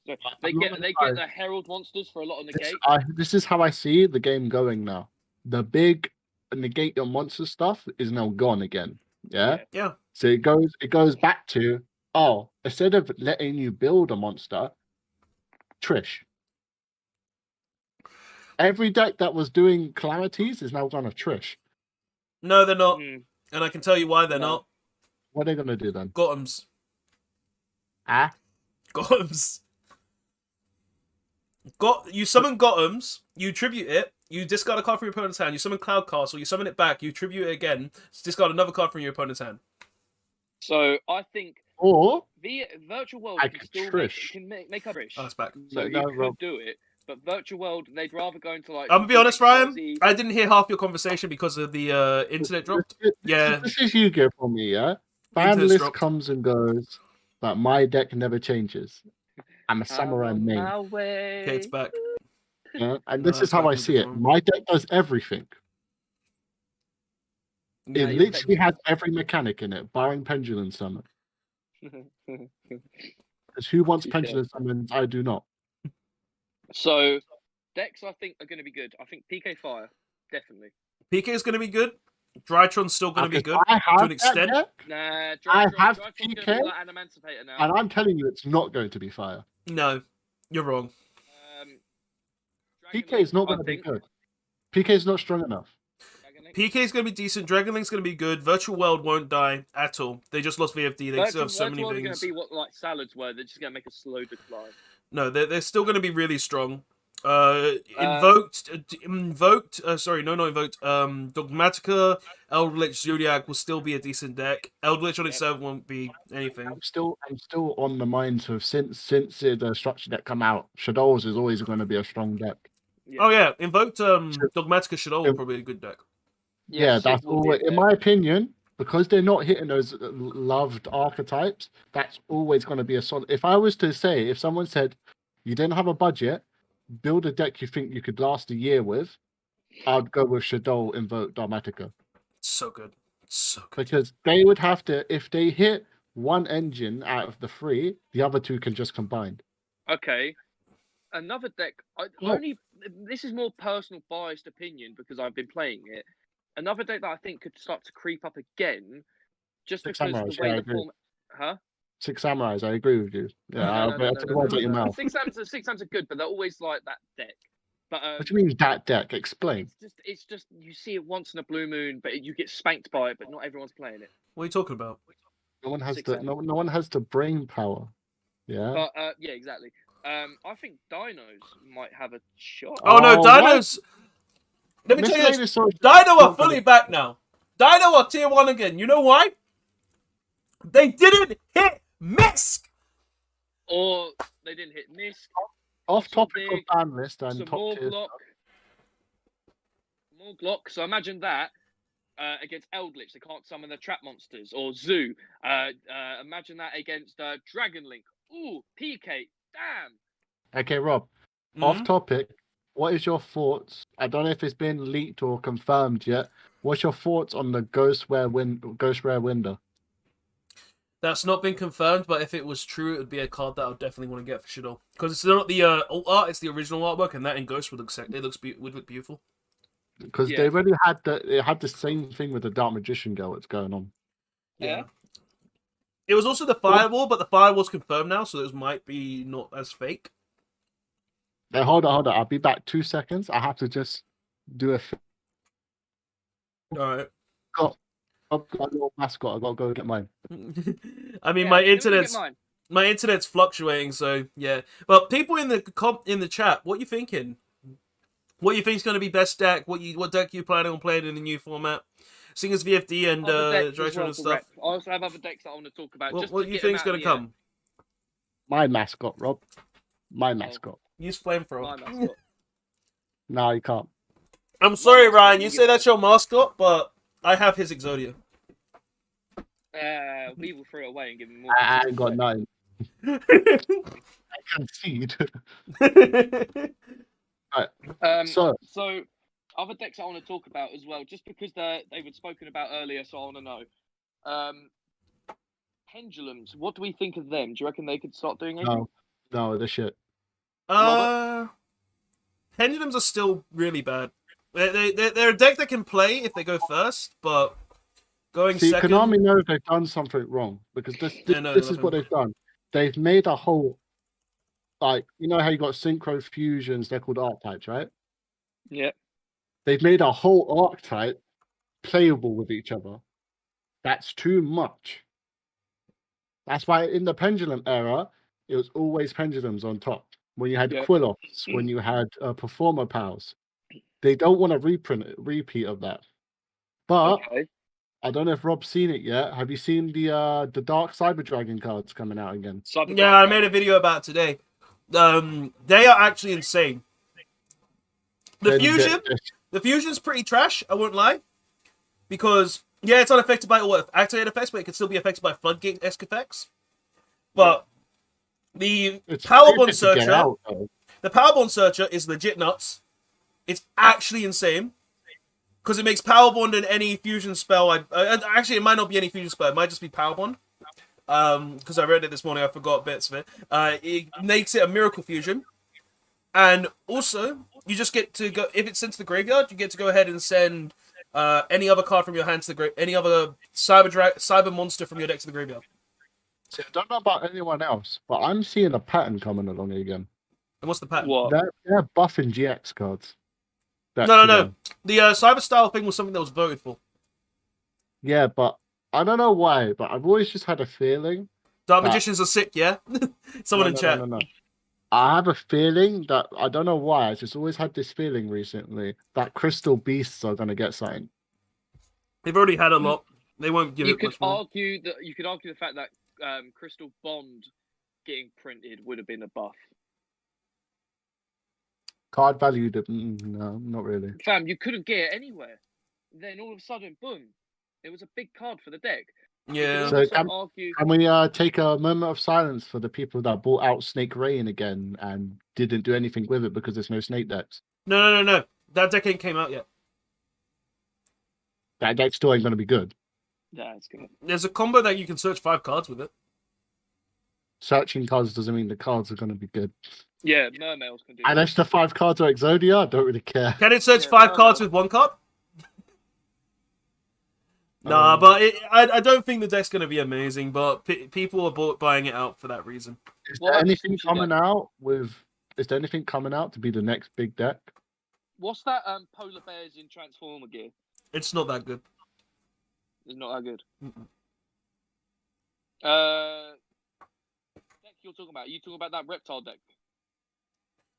S2: So they
S3: I'm
S2: get
S3: not
S2: they
S3: surprised.
S2: get the herald monsters for a lot of
S3: This,
S2: negate.
S3: this is how I see the game going now. The big negate your monster stuff is now gone again. Yeah.
S1: Yeah.
S3: So it goes back to, instead of letting you build a monster, Trish. Every deck that was doing calamities is now gone to Trish.
S1: No, they're not,
S2: Mm.
S1: and I can tell you why they're
S2: No.
S1: not.
S3: What are they gonna do then?
S1: Gotems. Gotems. You summon Gotems, you tribute it, you discard a card from your opponent's hand, you summon Cloud Castle, you summon it back, you tribute it again, discard another card from your opponent's hand.
S2: So I think
S3: Or
S2: the virtual world
S3: I
S2: can
S3: could
S2: still
S3: Trish.
S2: make a Trish.
S1: Oh, it's back.
S2: So
S3: No,
S2: you could
S3: Rob.
S2: do it, but virtual world they'd rather go into like.
S1: I'm gonna be honest, Ryan.
S2: XYZ.
S1: I didn't hear half your conversation because of the internet drop. Yeah.
S3: This is Yu-Gi-Oh for me, yeah.
S1: Internet's
S3: Banlist
S1: dropped.
S3: comes and goes, but my deck never changes. I'm a samurai
S2: I'm on
S3: main.
S2: my way.
S1: Okay, it's back.
S3: Yeah? And
S1: No,
S3: this is
S1: that's
S3: how
S1: back
S3: I
S1: in
S3: see it.
S1: before.
S3: My deck does everything.
S2: Yeah,
S3: It
S2: you're
S3: literally has every mechanic in it, barring Pendulum Summon. Because who wants
S2: Touche.
S3: Pendulum Summons? I do not.
S2: So decks I think are going to be good. I think PK Fire definitely.
S1: PK is gonna be good. Drytron's still gonna be
S3: Because
S1: good.
S3: I have
S1: an
S3: that
S1: extent.
S3: deck,
S2: Nah,
S3: I have
S2: Drytron's
S3: PK,
S2: gonna be like an Emancipator now.
S3: and I'm telling you, it's not going to be fire.
S1: No, you're wrong.
S2: Dragon
S3: PK is not
S2: Link,
S3: going
S2: I
S3: to be
S2: think.
S3: good. PK is not strong enough.
S2: Dragon Link.
S1: PK is gonna be decent. Dragon Link's gonna be good. Virtual World won't die at all. They just lost VFD. They still have so many
S2: Virtual World are going
S1: things.
S2: to be what like salads were. They're just going to make a slow decline.
S1: No, they're still gonna be really strong. Invoked. Dogmatica, Eldritch Zodiac will still be a decent deck. Eldritch on itself won't be anything.
S3: I'm still on the minds of since the structure deck come out, Shadows is always going to be a strong deck.
S1: Oh yeah, Invoked Dogmatica Shadow will probably be a good deck.
S3: Yeah,
S2: Sid
S3: that's
S2: will be
S3: always,
S2: a
S3: in
S2: deck.
S3: my opinion, because they're not hitting those loved archetypes. That's always going to be a solid. If I was to say, if someone said you didn't have a budget, build a deck you think you could last a year with, I'd go with Shadow Invoke Dogmatica.
S1: It's so good. It's so good.
S3: Because they would have to, if they hit one engine out of the 3, the other 2 can just combine.
S2: Okay. Another deck.
S3: Oh.
S2: This is more personal biased opinion because I've been playing it. Another deck that I think could start to creep up again, just
S3: Six
S2: because
S3: Samurais,
S2: the way
S3: yeah, I
S2: the
S3: agree.
S2: form, huh?
S3: Six Samurais, I agree with you. Yeah,
S2: No,
S3: I'll take the words out your mouth.
S2: Six Sams are good, but they're always like that deck. But
S3: What do you mean that deck? Explain.
S2: it's just you see it once in a blue moon, but you get spanked by it, but not everyone's playing it.
S1: What are you talking about?
S3: No one has
S2: Six
S3: the
S2: Sam.
S3: no one has the brain power. Yeah.
S2: But yeah, exactly. I think Dinos might have a shot.
S1: Oh no,
S3: what?
S1: Dinos. Let me tell you this.
S3: Miscellaneous Soldier
S1: Dino
S3: is
S1: are
S3: not
S1: fully
S3: gonna-
S1: back now. Dino are tier 1 again. You know why? They didn't hit Misk.
S2: Or they didn't hit Misk.
S3: Off
S2: some
S3: topic
S2: big-
S3: of Banlist and
S2: Some
S3: top
S2: more
S3: tier.
S2: Glock. More Glock. So imagine that against Eldritch. They can't summon the trap monsters. Or Zoo. Imagine that against Dragon Link. Ooh, PK. Damn.
S3: Okay, Rob. Off topic. What is your thoughts? I don't know if it's been leaked or confirmed yet. What's your thoughts on the Ghost Rare Window?
S1: That's not been confirmed, but if it was true, it would be a card that I would definitely want to get for sure. Because it's not the alt art; it's the original artwork, and that in Ghost would look beautiful.
S3: Because
S2: Yeah.
S3: they already had the same thing with the Dark Magician girl that's going on.
S2: Yeah.
S1: It was also the Firewall, but the Firewall's confirmed now, so those might be not as fake.
S3: Now, hold on. I'll be back 2 seconds. I have to just do a.
S1: All right.
S3: I've got a little mascot. I gotta go get mine.
S1: I mean,
S2: Yeah,
S1: my
S2: let me get
S1: internet's
S2: mine.
S1: my internet's fluctuating, so yeah. But people in the chat, what you thinking? What you think's going to be best deck? What deck you planning on playing in the new format? Seeing as VFD and
S2: Other decks as
S1: Direction
S2: well
S1: and
S2: for
S1: stuff.
S2: rep. I also have other decks that I want to talk about. just
S1: What
S2: to
S1: do you
S2: get them
S1: think's
S2: out
S1: going
S2: of
S1: to
S2: the air.
S1: come?
S3: My mascot, Rob. My mascot.
S1: Use
S2: My
S1: flamethrower.
S2: mascot.
S3: No, you can't.
S1: I'm sorry,
S2: mascot,
S1: Ryan.
S2: you
S1: You
S2: get
S1: say
S2: it.
S1: that's your mascot, but I have his Exodia.
S2: We will throw it away and give him more.
S3: I ain't got none. I concede.
S2: So
S3: So,
S2: other decks I want to talk about as well, just because they were spoken about earlier, so I want to know. Pendulums. What do we think of them? Do you reckon they could start doing anything?
S3: no, the shit.
S1: Pendulums are still really bad. They're a deck that can play if they go first, but going
S3: See,
S1: second.
S3: Konami knows they've done something wrong because this is what they've done. They've made a whole, like, you know how you got synchro fusions? They're called archetypes, right?
S2: Yeah.
S3: They've made a whole archetype playable with each other. That's too much. That's why in the pendulum era, it was always pendulums on top. When you had
S2: Yeah.
S3: Quilloffs, when you had Performer Pals, they don't want a repeat of that. But
S2: Okay.
S3: I don't know if Rob's seen it yet. Have you seen the Dark Cyber Dragon cards coming out again?
S1: Yeah, I made a video about it today. They are actually insane. The fusion's pretty trash, I won't lie. Because, yeah, it's unaffected by all activated effects, but it can still be affected by floodgate-esque effects. But the Powerbomb Searcher, the Powerbomb Searcher is legit nuts. It's actually insane. Because it makes Powerbond and any fusion spell. Actually, it might not be any fusion spell. It might just be Powerbond. Because I read it this morning, I forgot bits of it. It makes it a Miracle Fusion. And also, you just get to go, if it's sent to the graveyard, you get to go ahead and send any other card from your hand to the graveyard, any other cyber monster from your deck to the graveyard.
S3: See, I don't know about anyone else, but I'm seeing a pattern coming along again.
S1: And what's the pattern?
S2: What?
S3: They're buffing GX cards.
S1: No. The cyber style thing was something that was voted for.
S3: Yeah, but I don't know why, but I've always just had a feeling.
S1: Dark Magicians are sick, yeah? Someone in chat.
S3: No. I have a feeling that, I don't know why, I just always had this feeling recently that Crystal Beasts are going to get something.
S1: They've already had a lot. They won't give
S2: You
S1: it
S2: could
S1: much more.
S2: argue the fact that Crystal Bond getting printed would have been a buff.
S3: Card value, no, not really.
S2: Fam, you couldn't get it anywhere. Then all of a sudden, boom, it was a big card for the deck.
S1: Yeah.
S3: So
S2: argue.
S3: Can we take a moment of silence for the people that bought out Snake Rain again and didn't do anything with it because there's no Snake decks?
S1: No. That deck ain't came out yet.
S3: That deck still ain't going to be good.
S2: Yeah, it's gonna.
S1: There's a combo that you can search 5 cards with it.
S3: Searching cards doesn't mean the cards are going to be good.
S2: Yeah, Mermails can do
S3: Unless the 5 cards are Exodia, I don't really care.
S1: Can it search
S2: Yeah,
S1: 5
S2: no,
S1: cards
S2: no.
S1: with 1 card? Nah, but I don't think the deck's going to be amazing, but people are buying it out for that reason.
S3: Is
S2: What
S3: there
S2: about the
S3: anything
S2: sushi
S3: coming
S2: deck?
S3: out with? Is there anything coming out to be the next big deck?
S2: What's that polar bears in Transformer gear?
S1: It's not that good.
S2: It's not that good.
S1: Mm-mm.
S2: Deck you're talking about? You talking about that reptile deck?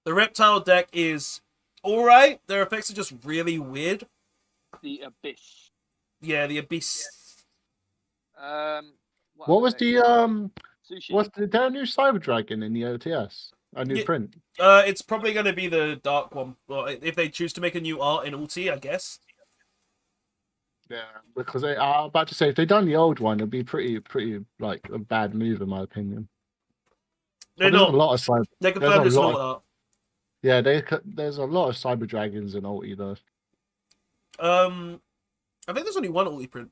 S1: The reptile deck is alright. Their effects are just really weird.
S2: The Abyss.
S1: Yeah, the Abyss.
S3: What was the
S2: Sushi?
S3: What's there a new Cyber Dragon in the OTS? A new
S1: Yeah.
S3: print?
S1: It's probably going to be the dark one. Well, if they choose to make a new art in Ulti, I guess.
S3: Yeah, because I was about to say if they done the old one, it'd be pretty like a bad move in my opinion.
S1: They're
S3: There's a
S1: not.
S3: lot of cyber.
S1: They
S3: There's a
S1: confirmed it's
S3: lot.
S1: not art.
S3: Yeah, there's a lot of Cyber Dragons in Ulti though.
S1: I think there's only one Ulti print.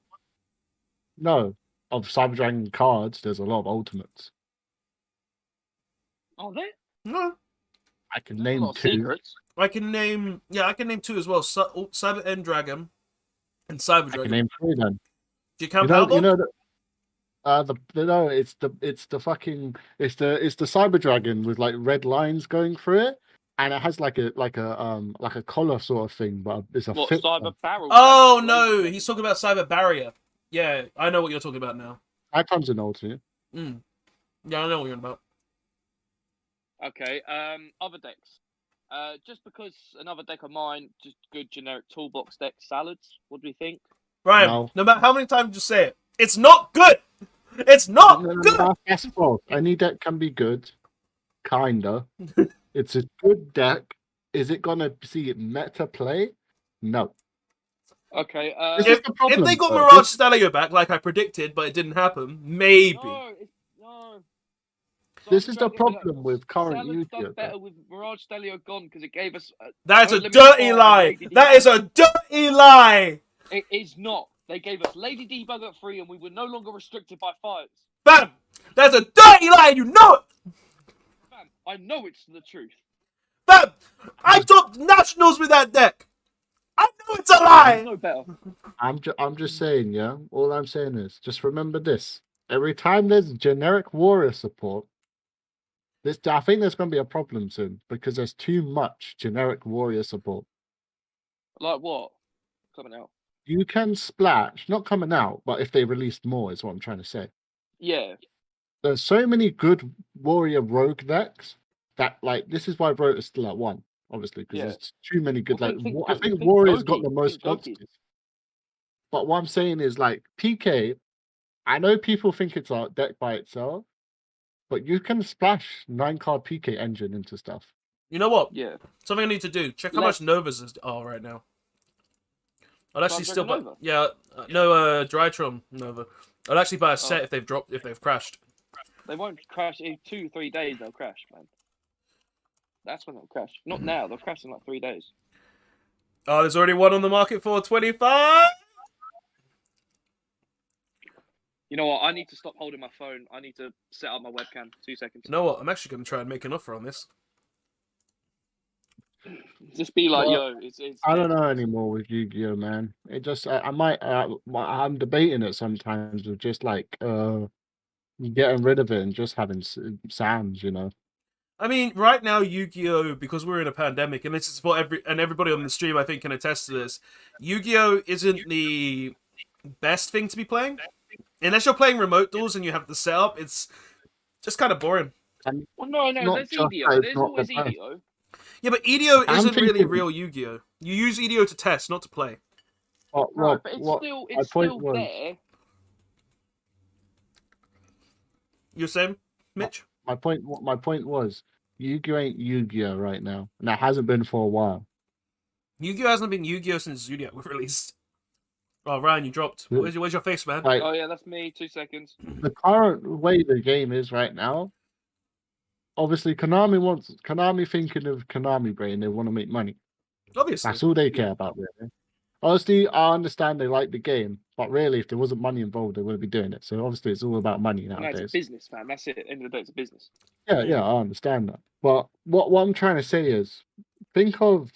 S3: No, of Cyber Dragon cards, there's a lot of ultimates.
S2: Are there?
S1: No.
S3: I can
S2: There's a
S3: name
S2: lot of
S3: 2.
S2: secrets.
S1: I can name 2 as well. Cyber End Dragon and Cyber
S3: I
S1: Dragon.
S3: can name 3 then.
S1: Do you count
S3: You
S1: Powerbomb?
S3: know no, it's the Cyber Dragon with like red lines going through it, and it has like a collar sort of thing, but it's a
S2: What,
S3: fit.
S2: Cyber Barrel?
S1: Oh
S2: Dragon,
S1: no,
S2: Laser
S1: he's talking about Cyber Barrier. Yeah, I know what you're talking about now.
S3: That comes in Ulti.
S1: Mm. Yeah, I know what you're about.
S2: Okay, other decks. Just because another deck of mine, just good generic toolbox deck, Salads. What do we think?
S1: Ryan, no matter how many times you say it, it's not good. It's not good.
S3: That's false. Any deck can be good, kinda. It's a good deck. Is it gonna see meta play? No.
S2: Okay.
S3: This is the problem,
S1: If they got
S3: though.
S1: Mirage Stallion back, like I predicted, but it didn't happen, maybe.
S2: No.
S3: This
S2: Cyber
S3: is the
S2: Dragon-
S3: problem with current
S2: Salads
S3: Yu-Gi-Oh!
S2: done better with Mirage Stallion gone because it gave us.
S1: That's a
S2: Limited
S1: dirty
S2: Fire
S1: lie.
S2: and Lady
S1: That
S2: Debug.
S1: is a dirty lie.
S2: It is not. They gave us Lady Debug at 3 and we were no longer restricted by 5s.
S1: Bam! That's a dirty lie, and you know it.
S2: Fam, I know it's the truth.
S1: Bam! I topped nationals with that deck. I know it's a lie.
S2: No better.
S3: I'm just saying, yeah. All I'm saying is just remember this. Every time there's generic warrior support, I think there's gonna be a problem soon because there's too much generic warrior support.
S2: Like what? Coming out.
S3: You can splash, not coming out, but if they released more is what I'm trying to say.
S2: Yeah.
S3: There's so many good warrior rogue decks that like this is why Rogue is still at 1, obviously, because there's too many good
S2: Well,
S3: I think
S2: think
S3: Warrior's
S2: Goki,
S3: got the most
S2: think Goki.
S3: monsters. But what I'm saying is like PK, I know people think it's a deck by itself, but you can splash 9-card PK engine into stuff.
S1: You know what?
S2: Yeah.
S1: Something I need to do. Check how much Novas are right now. I'd actually still buy.
S2: Nova?
S1: Yeah, no, Drytron Nova. I'd actually buy a set if they've crashed.
S2: They won't crash in 2-3 days. They'll crash, man. That's when they'll crash. Not now. They'll crash in like 3 days.
S1: Oh, there's already one on the market for 25.
S2: You know what? I need to stop holding my phone. I need to set up my webcam. 2 seconds.
S1: You know what? I'm actually going to try and make an offer on this.
S2: Just be like,
S3: Well,
S2: yo, it's
S3: I don't know anymore with Yu-Gi-Oh, man. It just I might I'm debating it sometimes with just like getting rid of it and just having Sams, you know.
S1: I mean, right now, Yu-Gi-Oh, because we're in a pandemic, and this is for everybody on the stream, I think, can attest to this. Yu-Gi-Oh isn't the best thing to be playing, unless you're playing remote duels and you have the setup. It's just kind of boring.
S3: And
S2: Well, no,
S3: not
S2: there's
S3: just
S2: EDO.
S3: that, it's
S2: There's
S3: not
S2: always
S3: the best.
S2: EDO.
S1: Yeah, but EDO
S3: I'm
S1: isn't really
S3: thinking-
S1: real Yu-Gi-Oh. You use EDO to test, not to play.
S3: But
S2: Right, but it's still
S3: was-
S2: there.
S1: You're saying, Mitch?
S3: My point was Yu-Gi-Oh ain't Yu-Gi-Oh right now, and that hasn't been for a while.
S1: Yu-Gi-Oh hasn't been Yu-Gi-Oh since Zodiac was released. Oh, Ryan, you dropped.
S3: Yeah.
S1: Where's your face, man?
S3: Like
S2: Oh yeah, that's me. 2 seconds.
S3: the current way the game is right now, obviously Konami thinking of Konami brain. They want to make money.
S1: Obviously.
S3: That's all they care about, really. Honestly, I understand they like the game, but really, if there wasn't money involved, they wouldn't be doing it. So obviously, it's all about money
S2: No, it's a
S3: nowadays.
S2: business, fam. That's it. At the end of the day, it's a business.
S3: Yeah, I understand that. But what I'm trying to say is, think of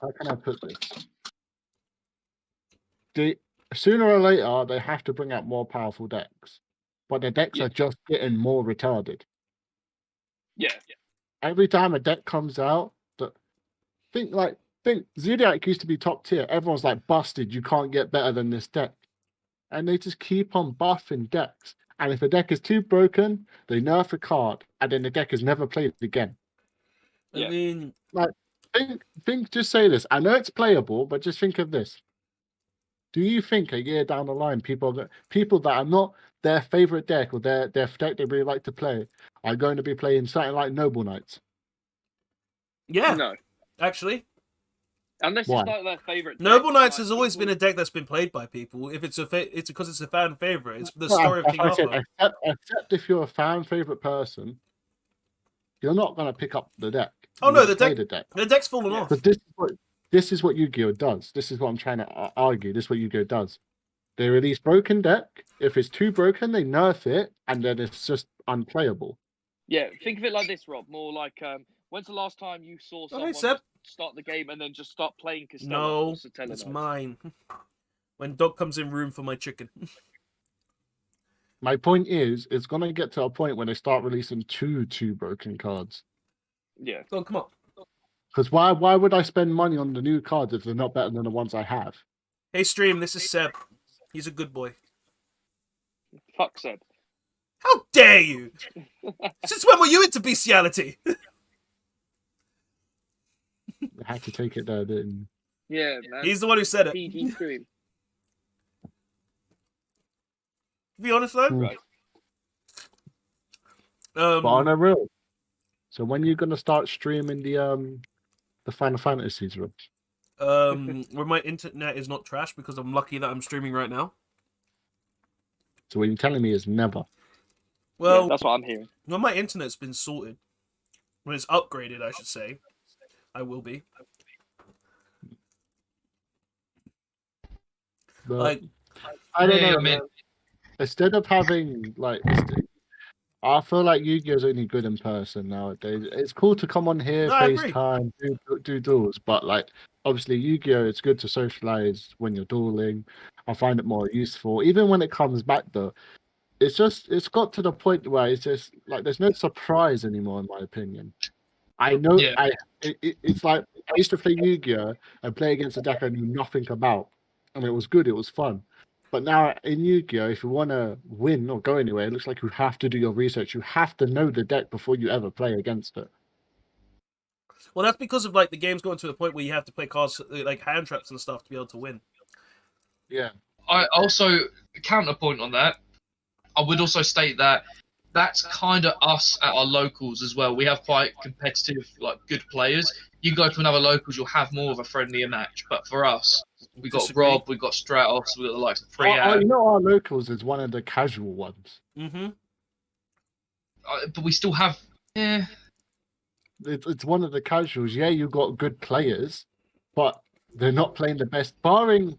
S3: how can I put this? sooner or later they have to bring out more powerful decks, but the decks
S2: Yeah.
S3: are just getting more retarded.
S2: Yeah.
S3: Every time a deck comes out, think Zodiac used to be top tier. Everyone's like, busted, you can't get better than this deck. And they just keep on buffing decks. And if a deck is too broken, they nerf a card, and then the deck is never played again.
S1: I
S2: Yeah.
S1: mean,
S3: Like, just say this. I know it's playable, but just think of this. Do you think a year down the line, people that are not their favorite deck or their deck they really like to play are going to be playing something like Noble Knights?
S1: yeah,
S2: No.
S1: actually,
S2: Unless
S3: Why?
S2: it's like their favorite.
S1: Noble
S2: deck,
S1: Knights
S2: like
S1: has always
S2: people-
S1: been a deck that's been played by people. If it's it's because it's a fan favorite. It's the
S3: Well,
S1: story of
S3: that's
S1: King
S3: what I said.
S1: Arthur.
S3: Except if you're a fan favorite person, you're not going to pick up the deck.
S1: Oh
S3: You
S1: no,
S3: won't
S1: the
S3: play
S1: deck
S3: the deck.
S1: the deck's fallen
S2: Yeah.
S1: off.
S3: But this is what Yu-Gi-Oh does. This is what I'm trying to argue. This is what Yu-Gi-Oh does. They release broken deck. If it's too broken, they nerf it, and then it's just unplayable.
S2: Yeah, think of it like this, Rob. More like, when's the last time you saw someone
S1: Seb.
S2: just start the game and then just start playing Castella
S1: No,
S2: or Satella
S1: it's
S2: Knights?
S1: mine. When dog comes in room for my chicken.
S3: My point is, it's going to get to a point when they start releasing two broken cards.
S2: Yeah.
S1: Oh, come on.
S3: Because why would I spend money on the new cards if they're not better than the ones I have?
S1: Hey, stream, this is Seb. He's a good boy.
S2: Fuck Seb.
S1: How dare you? Since when were you into bestiality?
S3: I had to take it there, didn't
S2: Yeah, man.
S1: He's the one who said it.
S2: PG stream.
S1: To be honest, though.
S2: Right.
S3: But on a real. So when are you going to start streaming the Final Fantasies, Rob?
S1: where my internet is not trash because I'm lucky that I'm streaming right now.
S3: So what you're telling me is never.
S1: Well,
S2: Yeah, that's what I'm hearing.
S1: when my internet's been sorted, when it's upgraded, I should say, I will be.
S3: But
S1: Like,
S3: I don't
S4: Yeah,
S3: know.
S4: I mean-
S3: man. Instead of having I feel like Yu-Gi-Oh's only good in person nowadays. It's cool to come on here,
S1: No, I agree.
S3: FaceTime, do duels, but like obviously Yu-Gi-Oh, it's good to socialize when you're dueling. I find it more useful. Even when it comes back though, it's got to the point where it's just like there's no surprise anymore, in my opinion. I know
S4: Yeah.
S3: it's like I used to play Yu-Gi-Oh and play against a deck I knew nothing about, and it was good, it was fun. But now in Yu-Gi-Oh, if you want to win or go anywhere, it looks like you have to do your research. You have to know the deck before you ever play against it.
S1: well, that's because of like the game's going to the point where you have to play cards like hand traps and stuff to be able to win.
S3: Yeah.
S4: I also counterpoint on that. I would also state that that's kind of us at our locals as well. We have quite competitive, like good players. You go to another locals, you'll have more of a friendlier match. But for us, we got
S1: Disagree.
S4: Rob, we got Stratos, we got the likes of Freehand.
S3: You know, our locals is one of the casual ones.
S1: Mm-hmm.
S4: But we still have, yeah.
S3: It's one of the casuals. Yeah, you got good players, but they're not playing the best. Barring,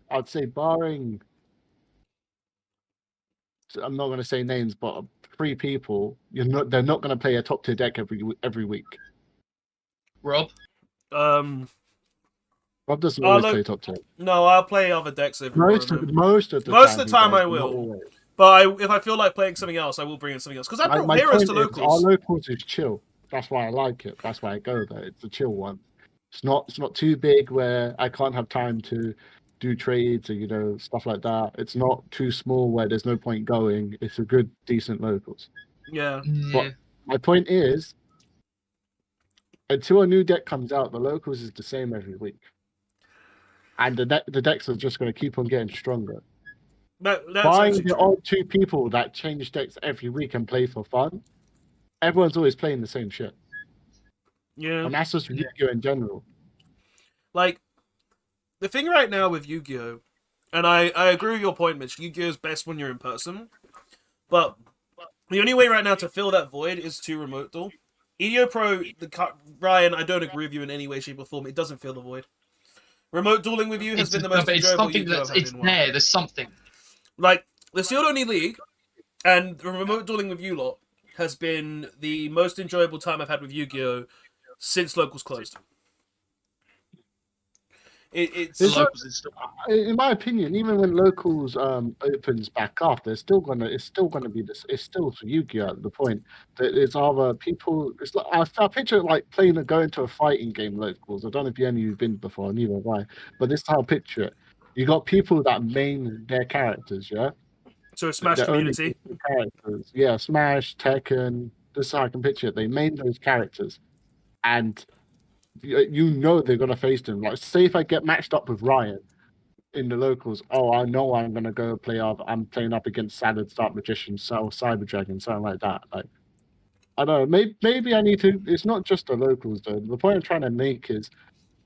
S3: I'm not going to say names, but 3 people. They're not going to play a top tier deck every week.
S4: Rob.
S3: Rob doesn't
S1: Oh,
S3: always
S1: look,
S3: play top tier.
S1: No, I'll play other decks every
S3: Most of the
S1: time
S3: time
S1: I
S3: he does,
S1: will.
S3: not always.
S1: But if I feel like playing something else, I will bring in something else. Because I brought
S3: My
S1: heroes
S3: point
S1: to
S3: is,
S1: locals.
S3: our locals is chill. That's why I like it. That's why I go there. It's a chill one. It's not too big where I can't have time to do trades or stuff like that. It's not too small where there's no point going. It's a good, decent locals.
S1: Yeah.
S4: Yeah.
S3: My point is, until a new deck comes out, the locals is the same every week, and the decks are just going to keep on getting stronger.
S1: That's
S3: Buying
S1: actually
S3: the
S1: true.
S3: odd 2 people that change decks every week and play for fun, everyone's always playing the same shit.
S1: Yeah.
S3: And that's just Yu-Gi-Oh in general.
S1: Like, the thing right now with Yu-Gi-Oh, and I agree with your point, Mitch, Yu-Gi-Oh is best when you're in person, but the only way right now to fill that void is to remote duel. EDO Pro, Ryan, I don't agree with you in any way, shape, or form. It doesn't fill the void. Remote dueling with you has been the most
S4: but it's
S1: enjoyable
S4: something
S1: Yu-Gi-Oh I've
S4: that's
S1: had
S4: it's
S1: in a while.
S4: there. There's something.
S1: Like, the sealed only league and the remote dueling with you lot has been the most enjoyable time I've had with Yu-Gi-Oh since locals closed. It's
S4: The
S3: It's not-
S4: locals is still.
S3: in my opinion, even when locals opens back up, it's still gonna be this. It's still Yu-Gi-Oh at the point that it's other people. It's like I picture it like going to a fighting game locals. I don't know if any of you've been before, neither have I. But this is how I picture it. You got people that main their characters, yeah.
S1: so a Smash
S3: They're only
S1: community.
S3: characters, yeah. Smash, Tekken. This is how I can picture it. They main those characters, and you know they're gonna face them. Like, say if I get matched up with Ryan in the locals, oh, I know I'm gonna go play up. I'm playing up against Salad, Start Magician, Cyber Dragon, something like that. Like, I don't know. Maybe I need to. It's not just the locals though. The point I'm trying to make is,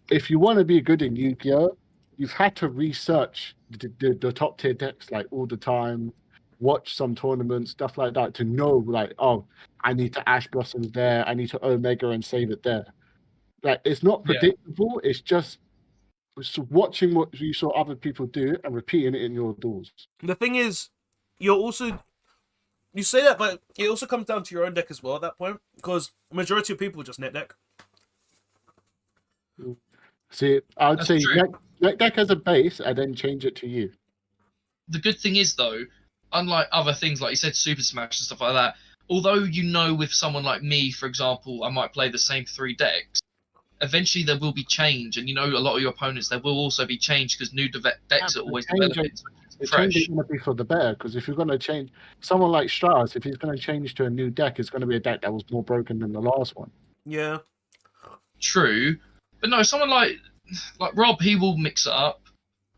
S3: if you want to be good in Yu-Gi-Oh, you've had to research the top tier decks like all the time. Watch some tournaments, stuff like that, to know like, oh, I need to Ash Blossoms there. I need to Omega and save it there. Like, it's not
S4: Yeah.
S3: predictable. It's just watching what you saw other people do and repeating it in your duels.
S1: The thing is, you say that, but it also comes down to your own deck as well at that point, because majority of people just net deck.
S3: See, I'd
S4: That's
S3: say
S4: true.
S3: let deck as a base and then change it to you.
S4: The good thing is, though, unlike other things like you said, Super Smash and stuff like that, although you know with someone like me, for example, I might play the same 3 decks, eventually there will be change, and you know a lot of your opponents, there will also be change because new decks are always developing.
S3: It's
S4: Fresh.
S3: going to be for the better, because if you're going to change someone like Strauss, if he's going to change to a new deck, it's going to be a deck that was more broken than the last one.
S1: Yeah.
S4: True, but no, someone like Rob, he will mix it up.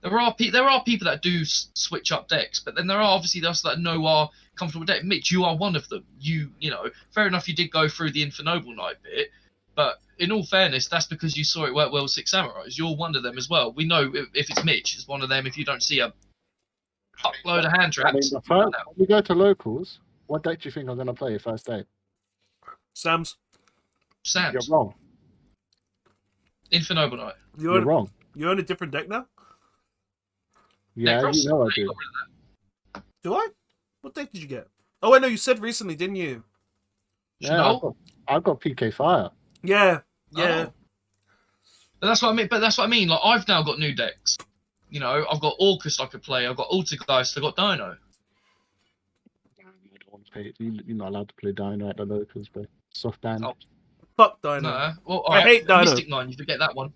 S4: There are people that do switch up decks, but then there are obviously those that know are comfortable with deck. Mitch, you are one of them. You know, fair enough, you did go through the Infernoble Knight bit, but in all fairness, that's because you saw it work well with 6 Samurais. You're one of them as well. We know if it's Mitch, it's one of them. If you don't see a fuckload of hand
S3: I mean,
S4: traps,
S3: when we go to locals, what deck do you think I'm going to play first day?
S1: Sam's.
S4: Sam's
S3: You're wrong.
S4: Infernoble Knight.
S3: You're wrong.
S1: You're on a different deck now?
S3: Yeah,
S4: Necros?
S3: you know I do.
S1: Do I? What deck did you get? Oh, I know you said recently, didn't you?
S3: Yeah,
S4: No?
S3: I've got PK Fire.
S1: Yeah. Yeah.
S4: Oh. But that's what I mean. Like, I've now got new decks. You know, I've got Orcust I could play. I've got Altergeist. I've got Dino.
S3: I don't want to play. You're not allowed to play Dino at the locals, bro. Soft ban.
S4: Oh.
S1: Fuck Dino.
S4: No. Well,
S1: I hate Dino.
S4: Mystic 9. You forget that one.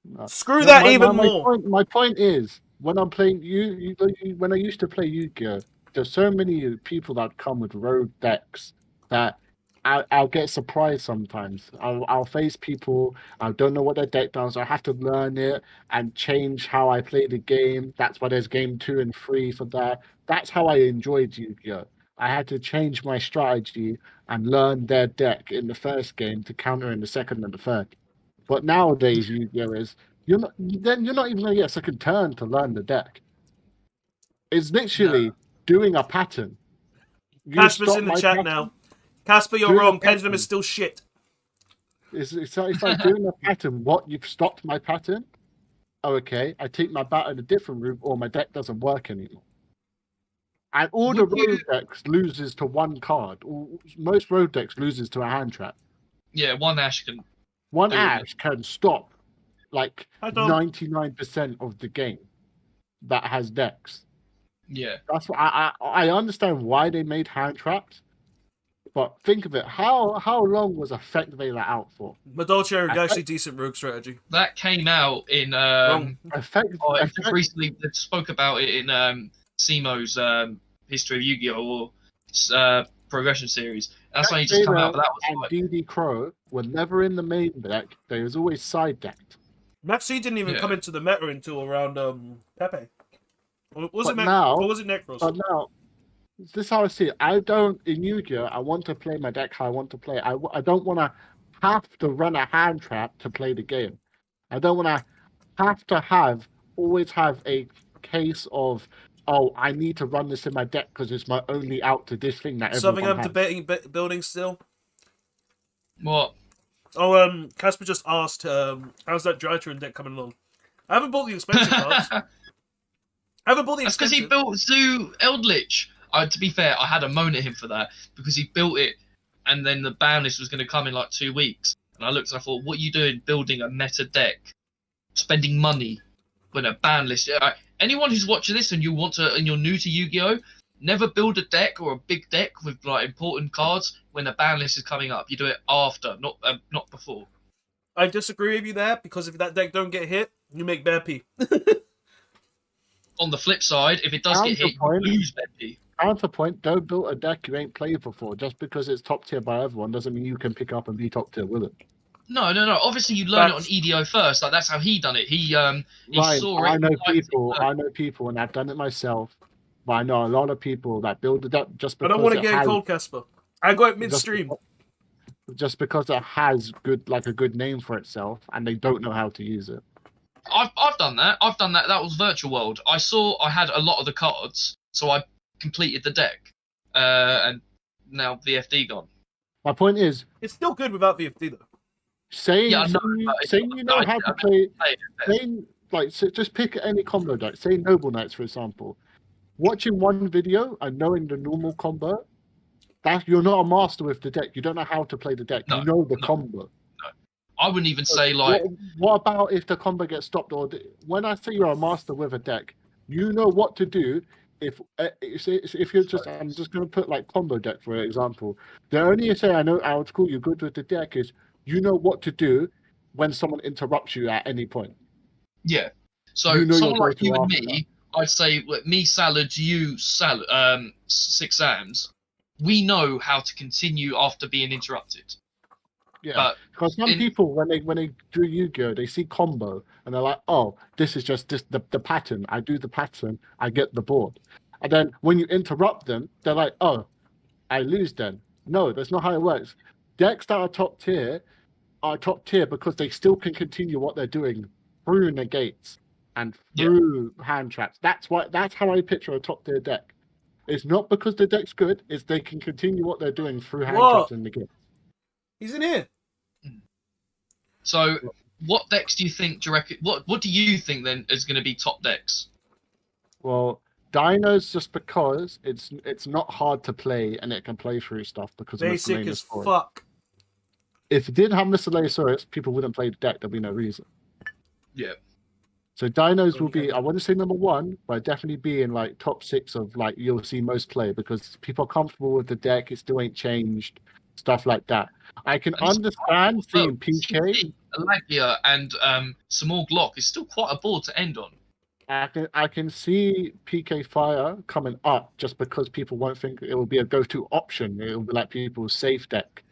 S3: No.
S1: Screw that
S3: my,
S1: even
S3: my
S1: more.
S3: My point is, when I'm playing when I used to play Yu-Gi-Oh, there's so many people that come with rogue decks that I'll get surprised sometimes. I'll face people, I don't know what their deck does, I have to learn it and change how I play the game. That's why there's game 2 and 3 for that. That's how I enjoyed Yu-Gi-Oh. I had to change my strategy and learn their deck in the first game to counter in the second and the third. But nowadays, Yu-Gi-Oh is you're not even going to get a second turn to learn the deck. It's literally doing a pattern. You
S1: Casper's
S3: stop
S1: in the
S3: my
S1: chat
S3: pattern,
S1: now. Casper, you're
S3: Doing a
S1: wrong. Pendulum
S3: pattern.
S1: is still shit.
S3: It's like doing a pattern. What, you've stopped my pattern? Oh, okay. I take my bat in a different route, or my deck doesn't work anymore. And all the
S4: Would you-
S3: road decks loses to one card. Most road decks loses to a hand trap.
S4: Yeah, one Ash can.
S3: One
S4: Do it.
S3: Ash can stop like
S1: I don't.
S3: 99% of the game that has decks.
S4: Yeah.
S3: That's what I understand why they made hand traps, but think of it. How long was Effect Veiler out for?
S1: Madolce are actually decent rogue strategy.
S4: That came out in.
S1: Wrong.
S3: Effect,
S4: Just recently, they spoke about it in Simo's History of Yu-Gi-Oh! Or Progression series. That's why he just come out. But that was
S3: and
S4: like,
S3: DD Crow were never in the main deck. They was always side decked.
S1: Maxi didn't even
S4: Yeah.
S1: come into the meta until around Pepe. Or was
S3: But
S1: it
S3: now-
S1: or was it Necros?
S3: But now, this is how I see it. I don't, in Yu-Gi-Oh, I want to play my deck how I want to play. I don't want to have to run a hand trap to play the game. I don't want to have to always have a case of, oh, I need to run this in my deck because it's my only out to this thing that
S1: Something
S3: everyone
S1: I'm
S3: has.
S1: debating building still.
S4: what?
S1: Oh, Casper just asked, how's that Drytron deck coming along? I haven't bought the expensive cards. I haven't bought the
S4: That's because
S1: expensive.
S4: he built Zoo Eldritch. To be fair, I had a moan at him for that because he built it, and then the ban list was going to come in like 2 weeks. And I looked and I thought, what are you doing building a meta deck spending money when a ban list. Anyone who's watching this and you're new to Yu-Gi-Oh, never build a deck or a big deck with like important cards when a ban list is coming up. You do it after, not before.
S1: I disagree with you there, because if that deck don't get hit, you make bare P.
S4: On the flip side, if it does get hit, you lose bare P.
S3: Counterpoint, don't build a deck you ain't played before. Just because it's top tier by everyone doesn't mean you can pick up and be top tier with it.
S4: No. Obviously, you learn it on EDO first. Like that's how he done it. He
S3: Right,
S4: saw it.
S3: I know people, and I've done it myself. But I know a lot of people that build it up just
S1: I
S3: because
S1: don't want to
S3: it
S1: get
S3: has,
S1: cold, Casper. I got it midstream.
S3: just because it has a good name for itself, and they don't know how to use it.
S4: I've done that. That was Virtual World. I saw I had a lot of the cards, so I completed the deck. And now VFD gone.
S3: My point is,
S1: It's still good without VFD though.
S3: saying
S4: Yeah, I know,
S3: saying you know how to play, saying like so just pick any combo deck. Say Noble Knights, for example. Watching one video and knowing the normal combo, that you're not a master with the deck. You don't know how to play the deck. You know the combo.
S4: I wouldn't even say like.
S3: What about if the combo gets stopped? When I say you're a master with a deck, you know what to do. If you're just, I'm just going to put like combo deck for example. The only say I know how to call you good with the deck is you know what to do when someone interrupts you at any point.
S4: Yeah. So
S3: You know
S4: someone
S3: you're
S4: like you
S3: going
S4: and
S3: to
S4: me, I'd say me Salad, you Salad, Six Sams, we know how to continue after being interrupted.
S3: Yeah,
S4: But
S3: because some people when they do Yu-Gi-Oh, they see combo and they're like, oh, this is just the pattern. I do the pattern, I get the board. And then when you interrupt them, they're like, oh, I lose then. No, that's not how it works. Decks that are top tier because they still can continue what they're doing through negates and through hand traps. That's how I picture a top tier deck. It's not because the deck's good, it's they can continue what they're doing through hand traps and negates.
S1: He's in here.
S4: So, what decks do you think? Do you reckon? What do you think then is going to be top decks?
S3: Well, Dino's just because it's not hard to play and it can play through stuff because of
S1: Basic
S3: miscellaneous
S1: as
S3: story.
S1: fuck.
S3: If it didn't have miscellaneous, people wouldn't play the deck. There'd be no reason.
S4: Yeah.
S3: So Dinos will be, I wouldn't say number one, but definitely be in like top 6 of like you'll see most play because people are comfortable with the deck. It still ain't changed, stuff like that. I can understand seeing PK.
S4: Alagia and Small Glock is still quite a board to end on.
S3: I can see PK Fire coming up just because people won't think it will be a go-to option. It will be like people's safe deck,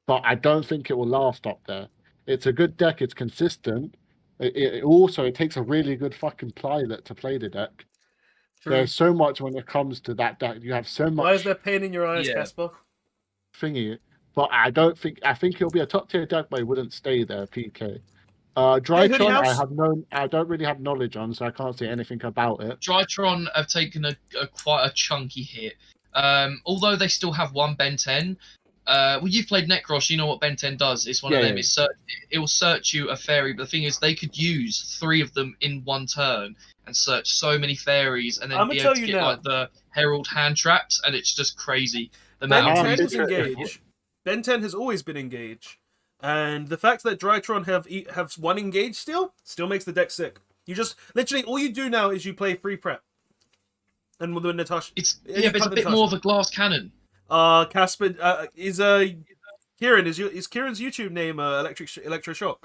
S3: but I don't think it will last up there. It's a good deck. It's consistent. It takes a really good fucking pilot to play the deck.
S1: True.
S3: There's so much when it comes to that deck. You have so much.
S1: Why is there pain in your eyes, Casper?
S3: Thingy, but I think it'll be a top tier deck, but it wouldn't stay there. PK.
S1: Hey,
S3: Drytron, I don't really have knowledge on, so I can't say anything about it.
S4: Drytron have taken a quite a chunky hit. Although they still have one Ben 10. Well, you've played Necros, you know what Ben 10 does. It's one of them. Yeah. It will search you a fairy, but the thing is, they could use 3 of them in one turn and search so many fairies, and then be able to get like the Herald hand traps, and it's just crazy.
S1: Ben 10 is engage. Ben 10 has always been engage, and the fact that Drytron have one engage still makes the deck sick. You just literally all you do now is you play free prep, and with Natasha,
S4: it's a bit more of a glass cannon.
S1: Casper is Kieran is Kieran's YouTube name Electroshock?